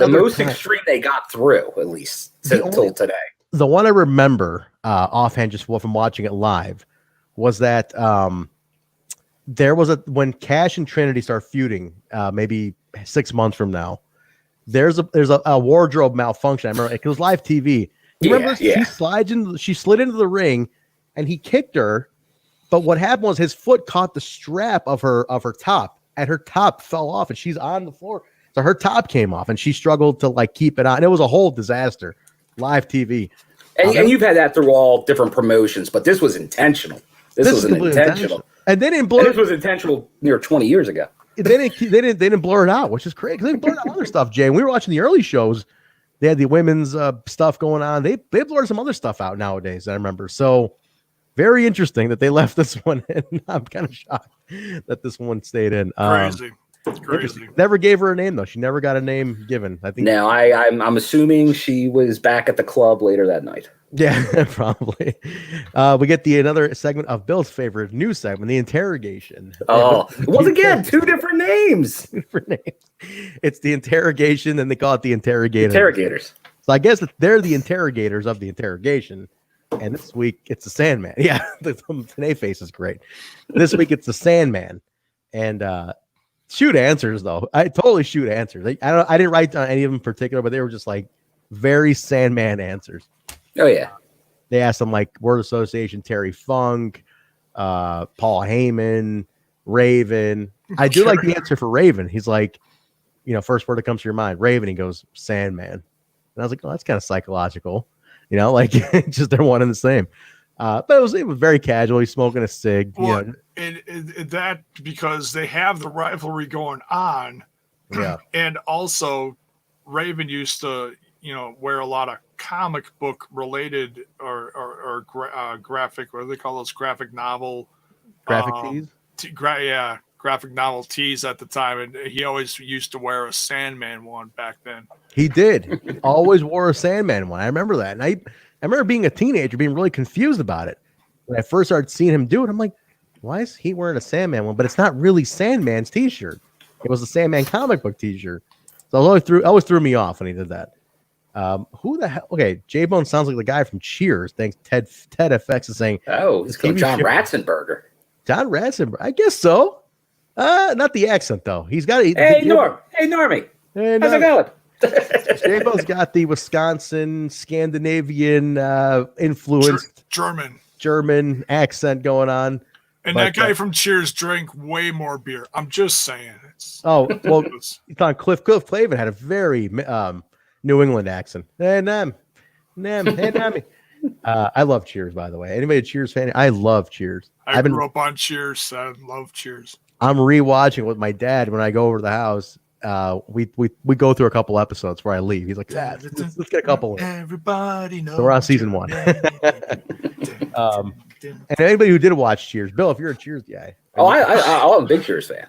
most extreme they got through, at least till today. The one I remember offhand, just from watching it live, was that there was when Kash and Trinity start feuding, maybe 6 months from now. There's a wardrobe malfunction. I remember it was live TV. Remember, she slid into the ring, and he kicked her. But what happened was his foot caught the strap of her top, and her top fell off, and she's on the floor. So her top came off, and she struggled to keep it on. And it was a whole disaster. Live TV. And you've had that through all different promotions, but this was intentional. This was intentional. And they didn't blur. This was intentional near 20 years ago. They didn't blur it out, which is crazy. They blurred out other stuff, Jay. When we were watching the early shows, they had the women's stuff going on. They blurred some other stuff out nowadays, I remember. So very interesting that they left this one in. I'm kind of shocked that this one stayed in. Crazy. Never gave her a name though. She never got a name given. I think. No, I'm assuming she was back at the club later that night. Yeah, probably. We get another segment of Bill's favorite news segment, the interrogation. Oh, once again, two different names. It's the interrogation, and they call it the interrogators. Interrogators. So I guess they're the interrogators of the interrogation. And this week it's the Sandman. Yeah, the TNA face is great. This week it's the Sandman, and shoot answers though. I totally shoot answers. I didn't write down any of them in particular, but they were just like very Sandman answers. Oh yeah. They asked him like word association, Terry Funk, Paul Heyman, Raven. I do like the answer for Raven. He's like, first word that comes to your mind, Raven. He goes, Sandman. And I was like, oh, that's kind of psychological. Like just they're one and the same. But it was very casual. He's smoking a cig. Well, and that because they have the rivalry going on. Yeah. And also Raven used to, wear a lot of comic book related or graphic, what do they call those, graphic novel? Graphic tees? Graphic novel tees at the time. And he always used to wear a Sandman one back then. He did. He always wore a Sandman one. I remember that. And I remember being a teenager, being really confused about it. When I first started seeing him do it, I'm like, why is he wearing a Sandman one? But it's not really Sandman's t-shirt. It was the Sandman comic book t-shirt. So it always threw me off when he did that. Who the hell? Okay, Jaybone sounds like the guy from Cheers. Thanks, Ted FX is saying. Oh, it's John Ratzenberger. John Ratzenberger. I guess so. Not the accent though. He's got a Hey Normie. How's it going? Jaybone's got the Wisconsin Scandinavian influenced German accent going on. And that guy from Cheers drank way more beer. I'm just saying. Well, you thought Cliff Clavin had a very New England accent. I love Cheers, by the way. Anybody a Cheers fan? I love Cheers. I grew up on Cheers. I love Cheers. I'm rewatching with my dad when I go over to the house. We go through a couple episodes before I leave. He's like, let's get a couple. Everybody knows. So we're on season 1. And anybody who did watch Cheers, Bill, if you're a Cheers guy. I'm a big Cheers fan.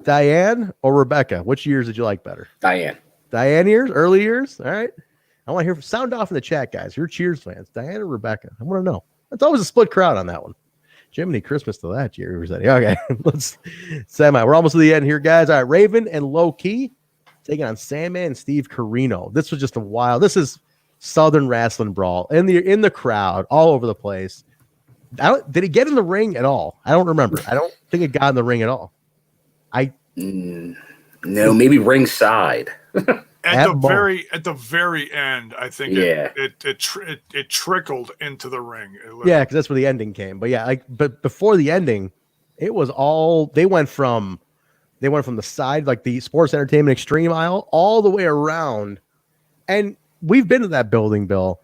Diane or Rebecca? Which years did you like better? Diane years, early years. All right. I want to hear sound off in the chat, guys. You're Cheers fans, Diane or Rebecca? I want to know. It's always a split crowd on that one. Jiminy Christmas to that year. Okay, let's we're almost to the end here, guys. All right, Raven and Low Key taking on Sandman and Steve Corino. This was just this is Southern wrestling brawl in the crowd, all over the place. Did he get in the ring at all? I don't remember. I don't think it got in the ring at all. No, maybe ringside. At the very end, I think it trickled into the ring. Yeah, because that's where the ending came. But yeah, but before the ending, it was all they went from the side, like the Sports Entertainment Extreme aisle, all the way around. And we've been to that building, Bill,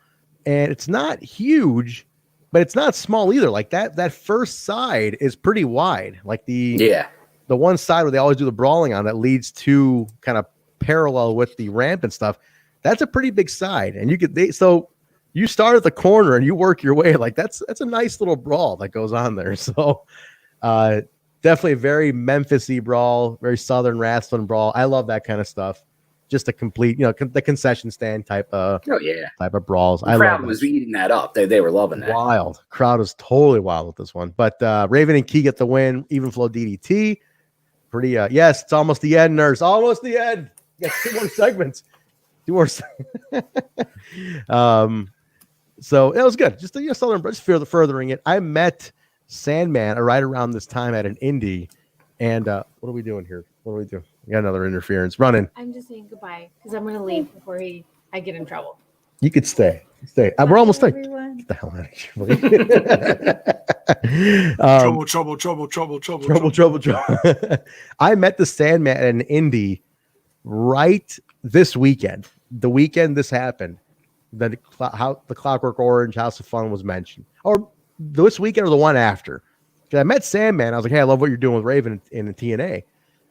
and it's not huge, but it's not small either. Like that first side is pretty wide. Like the one side where they always do the brawling on that leads to kind of parallel with the ramp and stuff. That's a pretty big side, and so you start at the corner and you work your way. Like that's a nice little brawl that goes on there. So definitely a very Memphis-y brawl, very Southern wrestling brawl. I love that kind of stuff. Just a complete, the concession stand type of brawls. The crowd was eating that up. They were loving that. Wild crowd was totally wild with this one. But Raven and Key get the win. Even flow DDT. Pretty. Yes, it's almost the end, nurse. Almost the end. Yeah, 2 more segments. 2 more. So it was good. Just Southern, just furthering it. I met Sandman right around this time at an indie, and what are we doing here? What do we do? We got another interference running. I'm just saying goodbye because I'm gonna leave before I get in trouble. You could stay. We're almost there. Get the hell out of here. Trouble. I met the Sandman at an indie right this weekend. The weekend this happened. then the Clockwork Orange House of Fun was mentioned, or this weekend or the one after. Because I met Sandman. I was like, hey, I love what you're doing with Raven in the TNA. And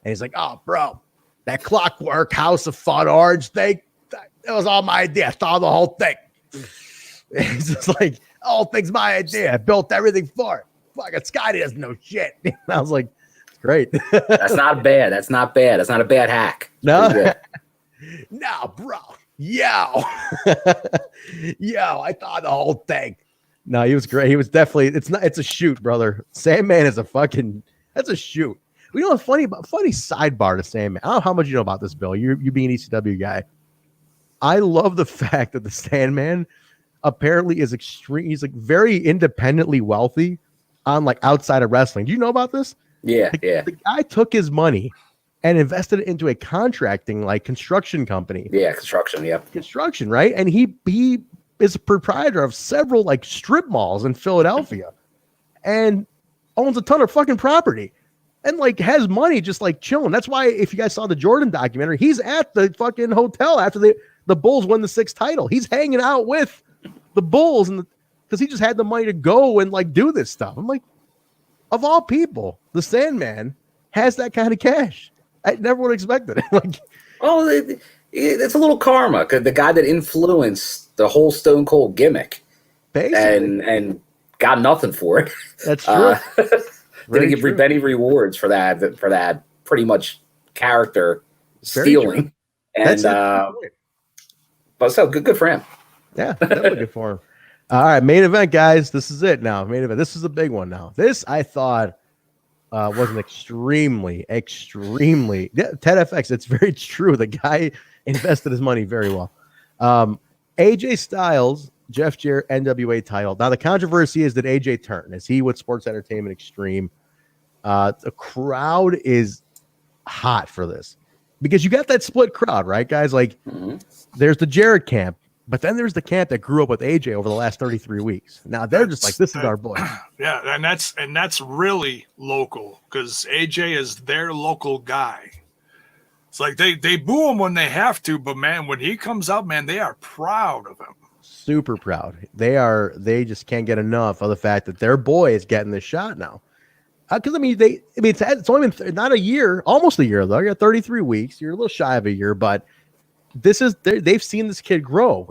he's like, oh, bro, that Clockwork House of Fun Orange thing, that was all my idea. I thought of the whole thing. It's just like, the whole thing's my idea. I built everything for it. Fucking Scotty doesn't know shit. And I was like, great. That's not bad. That's not bad. That's not a bad hack. No, no, bro. Yo, I thought the whole thing. No, he was great. He was definitely. It's a shoot, brother. Sandman is that's a shoot. We know a funny sidebar to Sandman. I don't know how much you know about this, Bill. You being an ECW guy. I love the fact that the Sandman apparently is extreme. He's like very independently wealthy on like outside of wrestling. Do you know about this? Yeah, The guy took his money and invested it into a contracting like construction company. Yeah, construction. Yep. Construction, right? And he is a proprietor of several like strip malls in Philadelphia and owns a ton of fucking property and like has money just like chilling. That's why if you guys saw the Jordan documentary, he's at the fucking hotel after the Bulls won the 6th title. He's hanging out with the Bulls and because he just had the money to go and like do this stuff. I'm like, of all people, the Sandman has that kind of cash. I never would have expected it. Like, oh, it's a little karma because the guy that influenced the whole Stone Cold gimmick, and got nothing for it. That's true. Didn't give any rewards for that pretty much character stealing. And but so good for him. Yeah, definitely good for him. All right, main event, guys. This is it now. Main event. This is a big one now. This I thought was an extremely Ted FX. It's very true. The guy invested his money very well. AJ Styles, Jeff Jarrett, NWA title. Now the controversy is that AJ turned. Is he with Sports Entertainment Extreme? The crowd is hot for this because you got that split crowd, right, guys? Like, there's the Jarrett camp, but then there's the camp that grew up with AJ over the last 33 weeks. Now they're just like, this is our boy. Yeah, and that's really local because AJ is their local guy. It's like they boo him when they have to, but man, when he comes out, man, they are proud of him. Super proud. They just can't get enough of the fact that their boy is getting this shot now. Because it's only been not a year, almost a year though. You got 33 weeks. You're a little shy of a year, but this is they've seen this kid grow.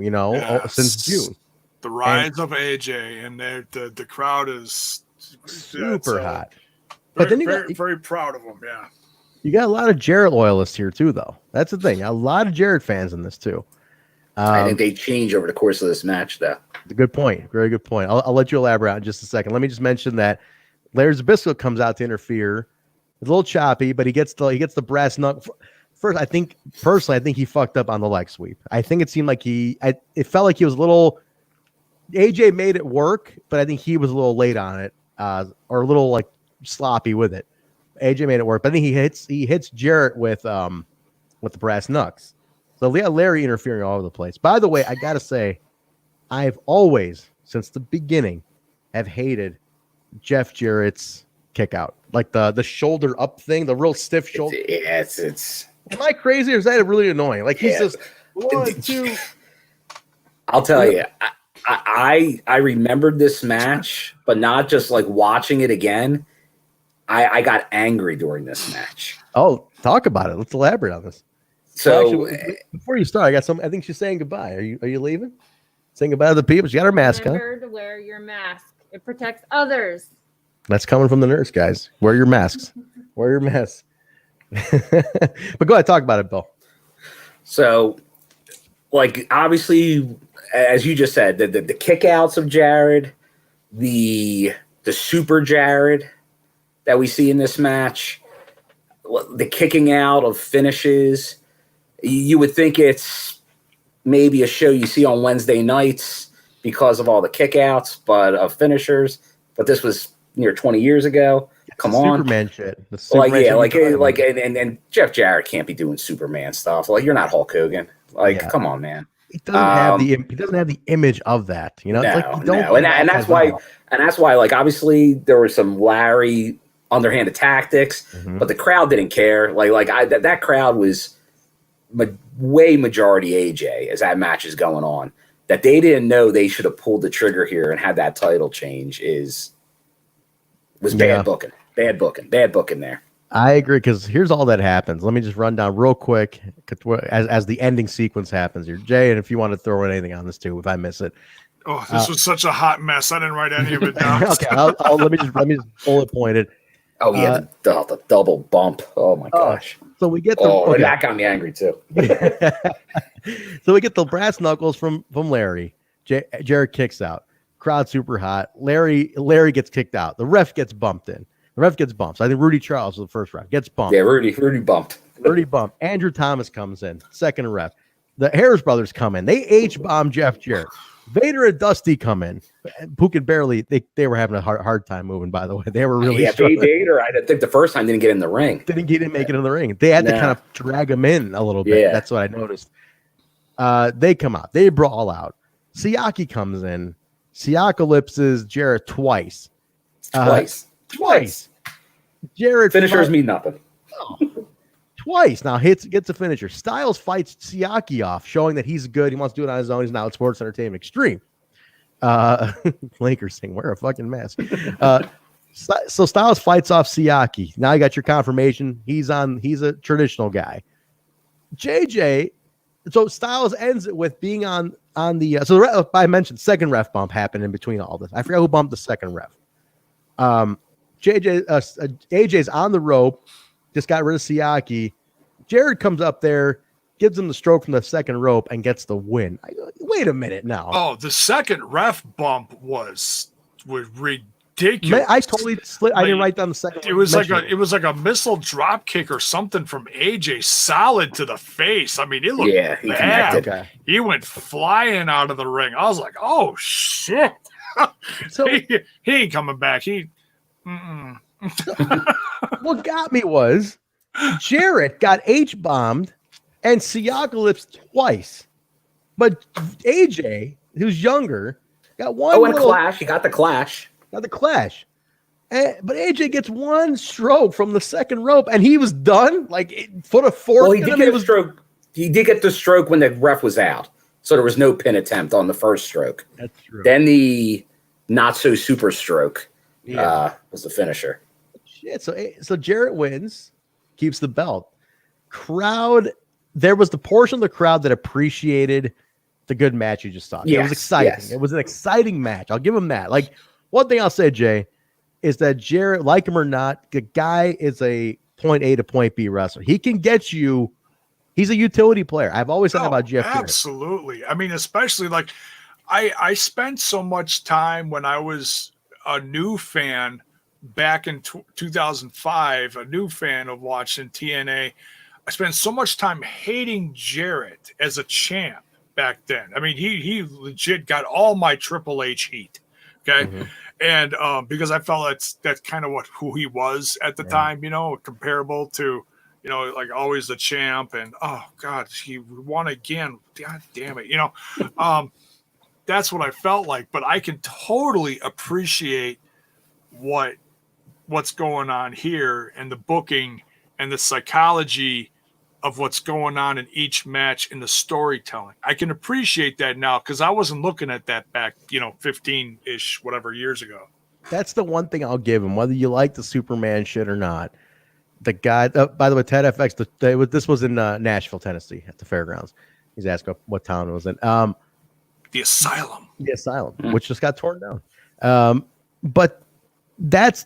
Since June. The rise of AJ, and the crowd is super hot. But then very proud of him. Yeah. You got a lot of Jarrett loyalists here too, though. That's the thing. A lot of Jarrett fans in this too. I think they change over the course of this match, though. Good point. Very good point. I'll let you elaborate in just a second. Let me just mention that Larry Zbyszko comes out to interfere. It's a little choppy, but he gets the brass knuck. First, I think he fucked up on the leg sweep. I think it seemed like it felt like he was a little. AJ made it work, but I think he was a little late on it, or a little like sloppy with it. AJ made it work, but I think he hits Jarrett with the brass knucks. So we got Larry interfering all over the place. By the way, I gotta say, I've always, since the beginning, have hated Jeff Jarrett's kick out, like the shoulder up thing, the real stiff shoulder. It's. Am I crazy or is that really annoying? Like he's just 1, 2. I'll tell you, I remembered this match, but not just like watching it again. I got angry during this match. Oh, talk about it. Let's elaborate on this. So actually, before you start, I think she's saying goodbye. Are you leaving? Saying goodbye to the people. She got her mask on. Remember to wear your mask. It protects others. That's coming from the nurse, guys. Wear your masks. Wear your masks. But go ahead, talk about it, Bill. So, like, obviously, as you just said, the kickouts of Jarrett, the super Jarrett that we see in this match, the kicking out of finishes. You would think it's maybe a show you see on Wednesday nights because of all the kickouts, but of finishers. But this was near 20 years ago. Come on, Superman shit. And Jeff Jarrett can't be doing Superman stuff. Like, you're not Hulk Hogan. Like, come on, man. He doesn't have the image of that. You know, and that's why. Like, obviously, there was some Larry underhanded tactics, but the crowd didn't care. That crowd was way majority AJ as that match is going on. that they didn't know they should have pulled the trigger here and had that title change was bad booking. Bad booking there. I agree, because here's all that happens. Let me just run down real quick as the ending sequence happens here. Jay, and if you want to throw in anything on this too, if I miss it. Oh, this was such a hot mess. I didn't write any of it down. Okay, let me just bullet point it. Oh yeah, the double bump. Oh my gosh. So we get that got me angry too. So we get the brass knuckles from Larry. Jarrett kicks out. Crowd super hot. Larry gets kicked out. The ref gets bumped in. The ref gets bumped. So I think Rudy Charles was the first ref. Gets bumped. Yeah, Rudy bumped. Rudy bumped. Andrew Thomas comes in. Second ref. The Harris brothers come in. They H-bomb Jeff Jarrett. Vader and Dusty come in. Who could barely, they were having a hard time moving, by the way. They were really struggling. Vader, I think the first time didn't get in the ring. Didn't make it in the ring. They had to kind of drag him in a little bit. Yeah. That's what I noticed. They come out. They brawl out. Siaki comes in. Siaki ellipses Jarrett twice. Twice. Jarrett finishers mean nothing. Twice. Now gets a finisher. Styles fights Siaki off, showing that he's good. He wants to do it on his own. He's now at Sports Entertainment Extreme. Lakers thing, wear a fucking mask. So Styles fights off Siaki. Now you got your confirmation. He's a traditional guy. JJ. So Styles ends it with being on the I mentioned second ref bump happened in between all this. I forgot who bumped the second ref. AJ's on the rope, just got rid of Siaki. Jarrett comes up there, gives him the stroke from the second rope, and gets the win. Wait a minute now. Oh, the second ref bump was ridiculous. I totally slid. I didn't write down the second. It was like a missile drop kick or something from AJ, solid to the face. I mean, it looked bad. Okay. He went flying out of the ring. I was like, oh shit. So he ain't coming back. What got me was Jarrett got H-bombed and Siakalips twice. But AJ, who's younger, got one. And Clash. He got the Clash. But AJ gets one stroke from the second rope, and he was done. Like, foot of fourth. Well, he did get a stroke. He did get the stroke when the ref was out. So there was no pin attempt on the first stroke. That's true. Then the not so super stroke was the finisher. Shit. So Jarrett wins, keeps the belt. Crowd. There was the portion of the crowd that appreciated the good match you just saw. It was exciting. Yes. It was an exciting match. I'll give him that. Like, one thing I'll say, Jay, is that Jarrett, like him or not, the guy is a point A to point B wrestler. He can get you. He's a utility player. I've always said about Jeff Jarrett. Absolutely. I mean, especially like I spent so much time when I was a new fan back in 2005, a new fan of watching TNA. I spent so much time hating Jarrett as a champ back then. I mean, he legit got all my Triple H heat. Okay. Mm-hmm. And because I felt that's kind of who he was at the time, comparable to, like always the champ, and oh God, he won again. God damn it. That's what I felt like, but I can totally appreciate what's going on here and the booking and the psychology of what's going on in each match and the storytelling. I can appreciate that now because I wasn't looking at that back, 15-ish, whatever years ago. That's the one thing I'll give him, whether you like the Superman shit or not. The guy, by the way, Ted FX, this was in Nashville, Tennessee at the fairgrounds. He's asking what town it was in. The Asylum. Which just got torn down. But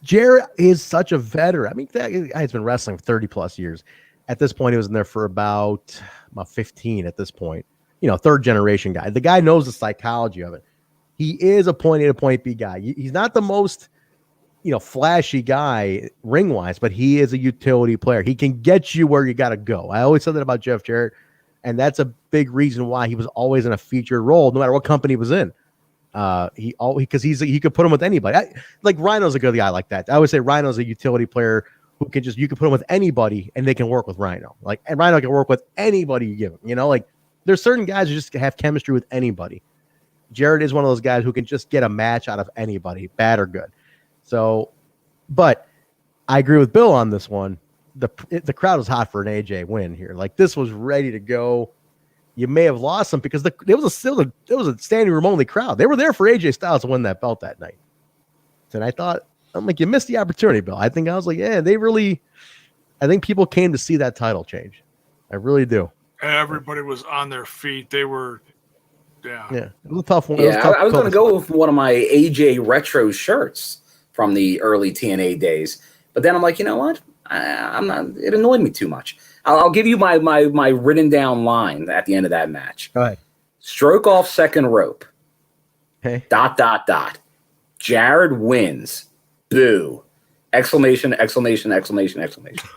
Jarrett is such a veteran. I mean, that guy's been wrestling for 30 plus years. At this point, he was in there for about 15 at this point. Third generation guy. The guy knows the psychology of it. He is a point A to point B guy. He's not the most, flashy guy ring-wise, but he is a utility player. He can get you where you got to go. I always said that about Jeff Jarrett, and that's a big reason why he was always in a featured role, no matter what company he was in. Because he could put him with anybody. Like Rhino's a good guy like that. I always say Rhino's a utility player who can you can put him with anybody and they can work with Rhino. And Rhino can work with anybody you give him. There's certain guys who just have chemistry with anybody. Jarrett is one of those guys who can just get a match out of anybody, bad or good. So, but I agree with Bill on this one. The crowd was hot for an AJ win here. This was ready to go. you may have lost them because there was a standing room only crowd. They were there for AJ Styles to win that belt that night. And I'm like, you missed the opportunity, Bill. I was like, yeah, I think people came to see that title change. I really do. Everybody was on their feet. They were, yeah. It was a tough one. Yeah, I was going to go with one of my AJ retro shirts from the early TNA days. But then I'm like, you know what? I'm not. It annoyed me too much. I'll give you my written down line at the end of that match. Go ahead. Stroke off second rope. Okay. ... Jarrett wins. Boo! Exclamation! Exclamation! Exclamation! Exclamation!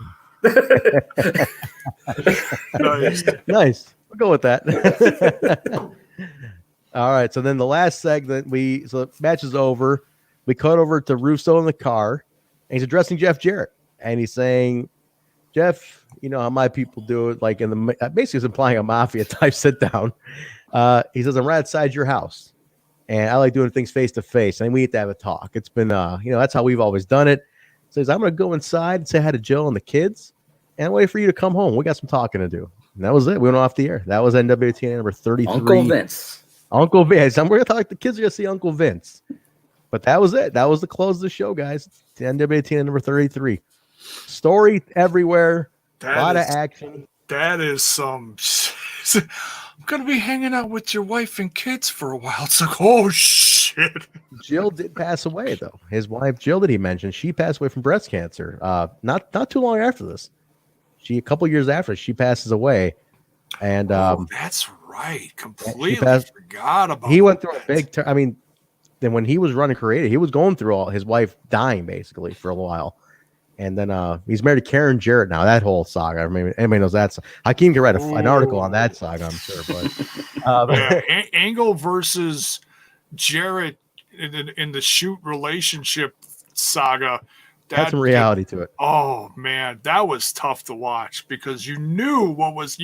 Nice. We'll go with that. All right. So then the last segment, the match is over. We cut over to Russo in the car, and he's addressing Jeff Jarrett, and he's saying, Jeff, you know how my people do it, like basically he's implying a mafia type sit down. He says, I'm right outside your house, and I like doing things face to face, and we need to have a talk. It's been, that's how we've always done it. So he's, I'm going to go inside and say hi to Joe and the kids, and wait for you to come home. We got some talking to do. And that was it. We went off the air. That was NWA-TNA number 33. Uncle Vince. Uncle Vince. We're going to talk. The kids are going to see Uncle Vince. But that was it. That was the close of the show, guys. NWA-TNA number 33. Story everywhere. A lot of action. That is some. I'm going to be hanging out with your wife and kids for a while. It's like, oh, shit. Jill did pass away, though. His wife, Jill, that he mentioned, she passed away from breast cancer. Not too long after this. A couple years after, she passes away. And that's right. Completely forgot about He went through a big then when he was running Creative, he was going through all his wife dying basically for a while. And then he's married to Karen Jarrett now. That whole saga. I mean, anybody knows that. Hakeem can write an article on that saga, I'm sure. But Angle versus Jarrett in the shoot relationship saga. Had some reality to it. Oh man, that was tough to watch because you knew what was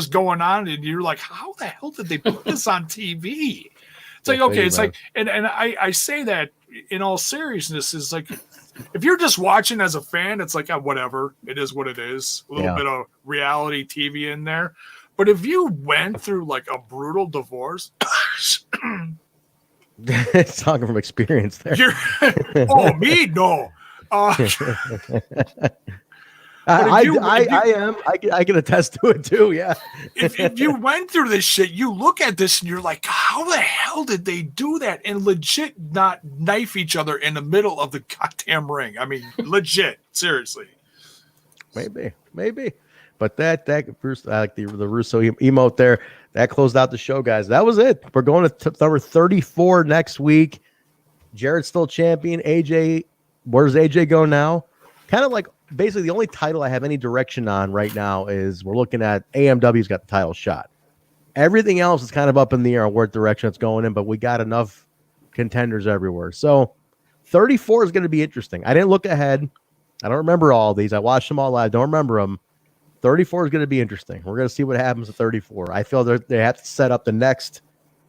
going on, and you're like, how the hell did they put this on TV? It's like, okay, it's like, and I say that in all seriousness, is like, if you're just watching as a fan, it's like, whatever, it is what it is. A little bit of reality TV in there. But if you went through like a brutal divorce, it's talking from experience there. Me? No. I can attest to it too. Yeah. if you went through this shit, you look at this and you're like, how the hell did they do that and legit not knife each other in the middle of the goddamn ring? I mean, legit, seriously. Maybe. But that Bruce, I like the Russo emote there. That closed out the show, guys. That was it. We're going to number 34 next week. Jarrett's still champion. AJ. Where does AJ go now? Kind of like basically the only title I have any direction on right now is we're looking at AMW's got the title shot. Everything else is kind of up in the air on what direction it's going in, but we got enough contenders everywhere. So 34 is going to be interesting. I didn't look ahead. I don't remember all these. I watched them all live. Don't remember them. 34 is going to be interesting. We're going to see what happens at 34. I feel they have to set up the next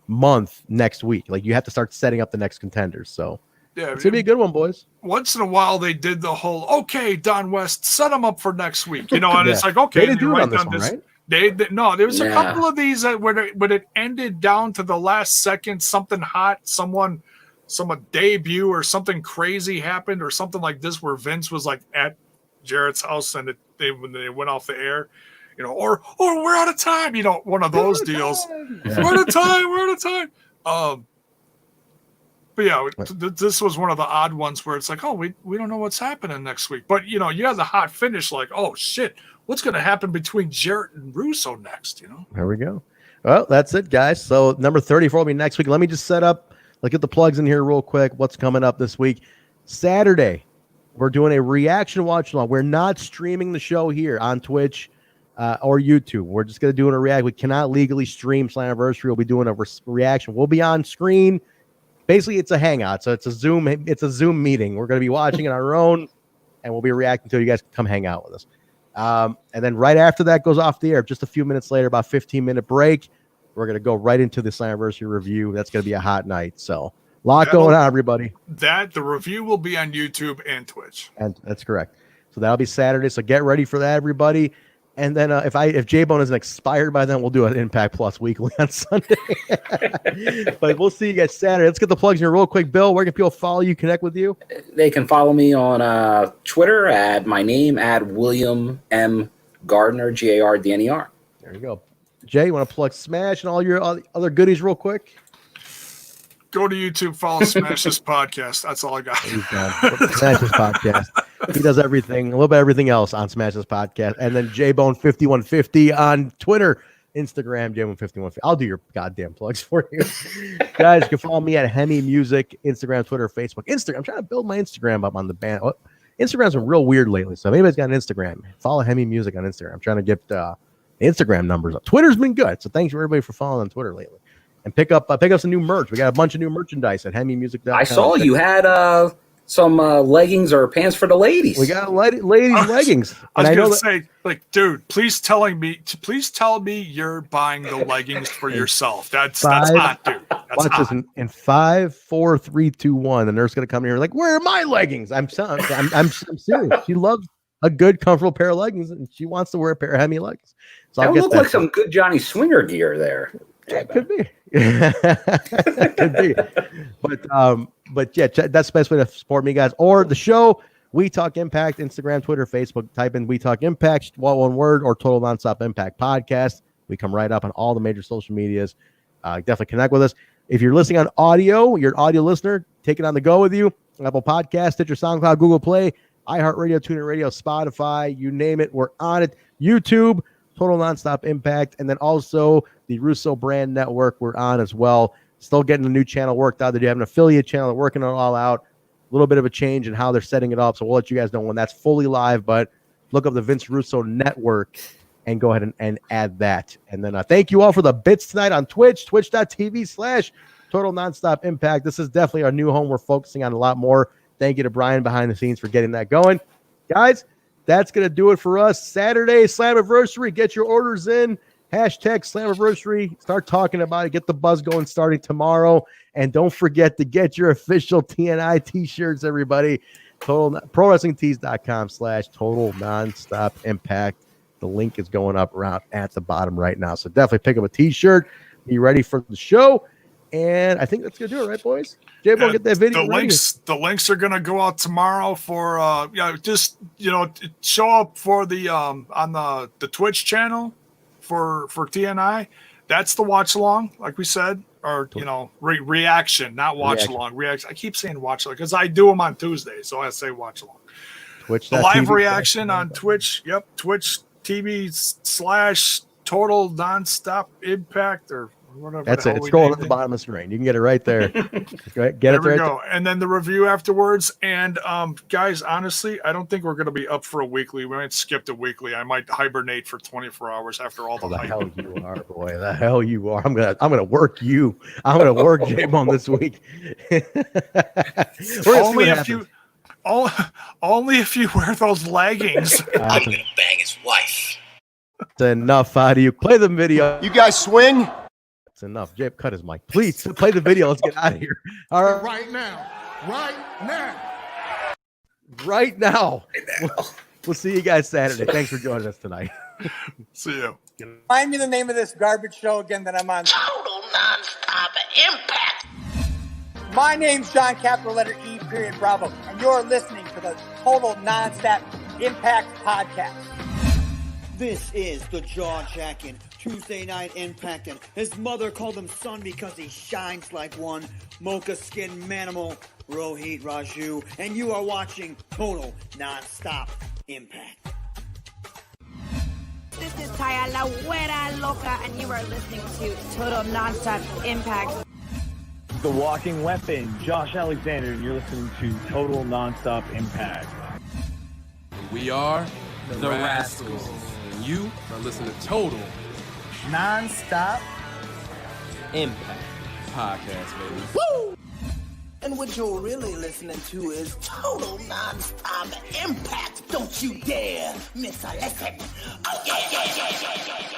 month next week. Like you have to start setting up the next contenders. So yeah, it's going to be a good one, boys. Once in a while, they did the whole, okay, Don West, set them up for next week. You know, and it's like, okay. They didn't do it on this one, right? No, there was a couple of these where it ended down to the last second, something hot, some debut or something crazy happened or something like this where Vince was like at Jarrett's house and when they went off the air, you know, or we're out of time, you know, one of those deals. Yeah. We're out of time. But yeah, this was one of the odd ones where it's like, oh, we don't know what's happening next week. But, you know, you have the hot finish like, oh, shit, what's going to happen between Jarrett and Russo next, you know? There we go. Well, that's it, guys. So number 34 will be next week. Let me just set up, get the plugs in here real quick. What's coming up this week? Saturday, we're doing a reaction watch along. We're not streaming the show here on Twitch or YouTube. We're just going to do a react. We cannot legally stream Slammiversary. We'll be doing a reaction. We'll be on screen. Basically, it's a hangout, so it's a Zoom meeting. We're going to be watching it on our own, and we'll be reacting to it. You guys can come hang out with us. And then right after that goes off the air, just a few minutes later, about 15-minute break, we're going to go right into the Slammiversary review. That's going to be a hot night. So a lot going on, everybody. The review will be on YouTube and Twitch. And that's correct. So that'll be Saturday. So get ready for that, everybody. And then if Jaybone isn't expired by then, we'll do an Impact Plus weekly on Sunday. But we'll see you guys Saturday. Let's get the plugs in here real quick. Bill, where can people follow you, connect with you? They can follow me on Twitter at my name at William M. Gardner, Gardner. There you go. Jay, you want to plug Smash and all your other goodies real quick? Go to YouTube, follow Smash This Podcast. That's all I got. Smash This Podcast. He does everything, a little bit of everything else on Smash This Podcast. And then Jaybone5150 on Twitter, Instagram, Jaybone5150. I'll do your goddamn plugs for you. Guys, you can follow me at Hemi Music, Instagram, Twitter, Facebook. Instagram. I'm trying to build my Instagram up on the band. Instagram's been real weird lately. So if anybody's got an Instagram, follow Hemi Music on Instagram. I'm trying to get the Instagram numbers up. Twitter's been good. So thanks for everybody for following on Twitter lately. And pick up some new merch. We got a bunch of new merchandise at HemiMusic.com. I saw you had some leggings or pants for the ladies. We got ladies leggings. I was going to say, like, dude, please tell me you're buying the leggings for yourself. That's hot, dude. That's hot. This in 5, 4, 3, 2, 1. The nurse going to come here like, where are my leggings? I'm serious. She loves a good, comfortable pair of leggings, and she wants to wear a pair of Hemi leggings. So that would look like some good Johnny Swinger gear there. It could be. Could be. But yeah, that's the best way to support me, guys. Or the show, We Talk Impact, Instagram, Twitter, Facebook. Type in We Talk Impact, one word, or Total Nonstop Impact Podcast. We come right up on all the major social medias. Definitely connect with us. If you're listening on audio, you're an audio listener, take it on the go with you. Apple Podcast, Stitcher, SoundCloud, Google Play, iHeartRadio, TuneIn Radio, Spotify, you name it, we're on it. YouTube, Total Nonstop Impact, and then also the Russo brand network we're on as well. Still getting a new channel worked out. They do have an affiliate channel. They're working it all out. A little bit of a change in how they're setting it up. So we'll let you guys know when that's fully live. But look up the Vince Russo network and go ahead and add that. And then thank you all for the bits tonight on Twitch, twitch.tv/Total Nonstop Impact. This is definitely our new home. We're focusing on a lot more. Thank you to Brian behind the scenes for getting that going. Guys, that's going to do it for us. Saturday, Slammiversary. Get your orders in. Hashtag Slammiversary. Start talking about it. Get the buzz going starting tomorrow. And don't forget to get your official TNI t-shirts, everybody. ProWrestlingTees.com/Total Nonstop Impact. The link is going up around at the bottom right now. So definitely pick up a t-shirt. Be ready for the show. And I think that's going to do it, right, boys? Jaybone, get that video. The links are going to go out tomorrow for show up for the on the Twitch channel for TNI. That's the watch along, like we said, or reaction, not watch along. Reaction. I keep saying watch along because I do them on Tuesday, so I say watch along. Twitch. The live reaction on Twitch. Yep, Twitch TV / Total Nonstop Impact or whatever. That's it. It's scrolling at the bottom of the screen. You can get it right there. Get there it we right go. there. And then the review afterwards. And guys, honestly, I don't think we're going to be up for a weekly. We might skip the weekly. I might hibernate for 24 hours after all the hype. Hell you are, boy. The hell you are. I'm gonna work you. I'm gonna work Jaybone this week. Only if you wear those leggings. I'm gonna bang his wife. It's enough out of you. Play the video. You guys swing? It's enough. Jay, cut his mic. Please play the video. Let's get out of here. All right. Right now. Right now. We'll see you guys Saturday. Thanks for joining us tonight. See you. Find me the name of this garbage show again that I'm on. Total Nonstop Impact. My name's John, capital letter E, period, Bravo, and you're listening to the Total Nonstop Impact Podcast. This is the jaw-jacking Tuesday night impacting. His mother called him son because he shines like one. Mocha skin manimal, Rohit Raju, and you are watching Total Nonstop Impact. This is Taya La Güera Loca, and you are listening to Total Nonstop Impact. The Walking Weapon, Josh Alexander, and you're listening to Total Nonstop Impact. We are the Rascals. And you are listening to Total Nonstop Impact Podcast, baby. Woo! And what you're really listening to is Total Nonstop Impact. Don't you dare miss a lesson. Oh, yeah.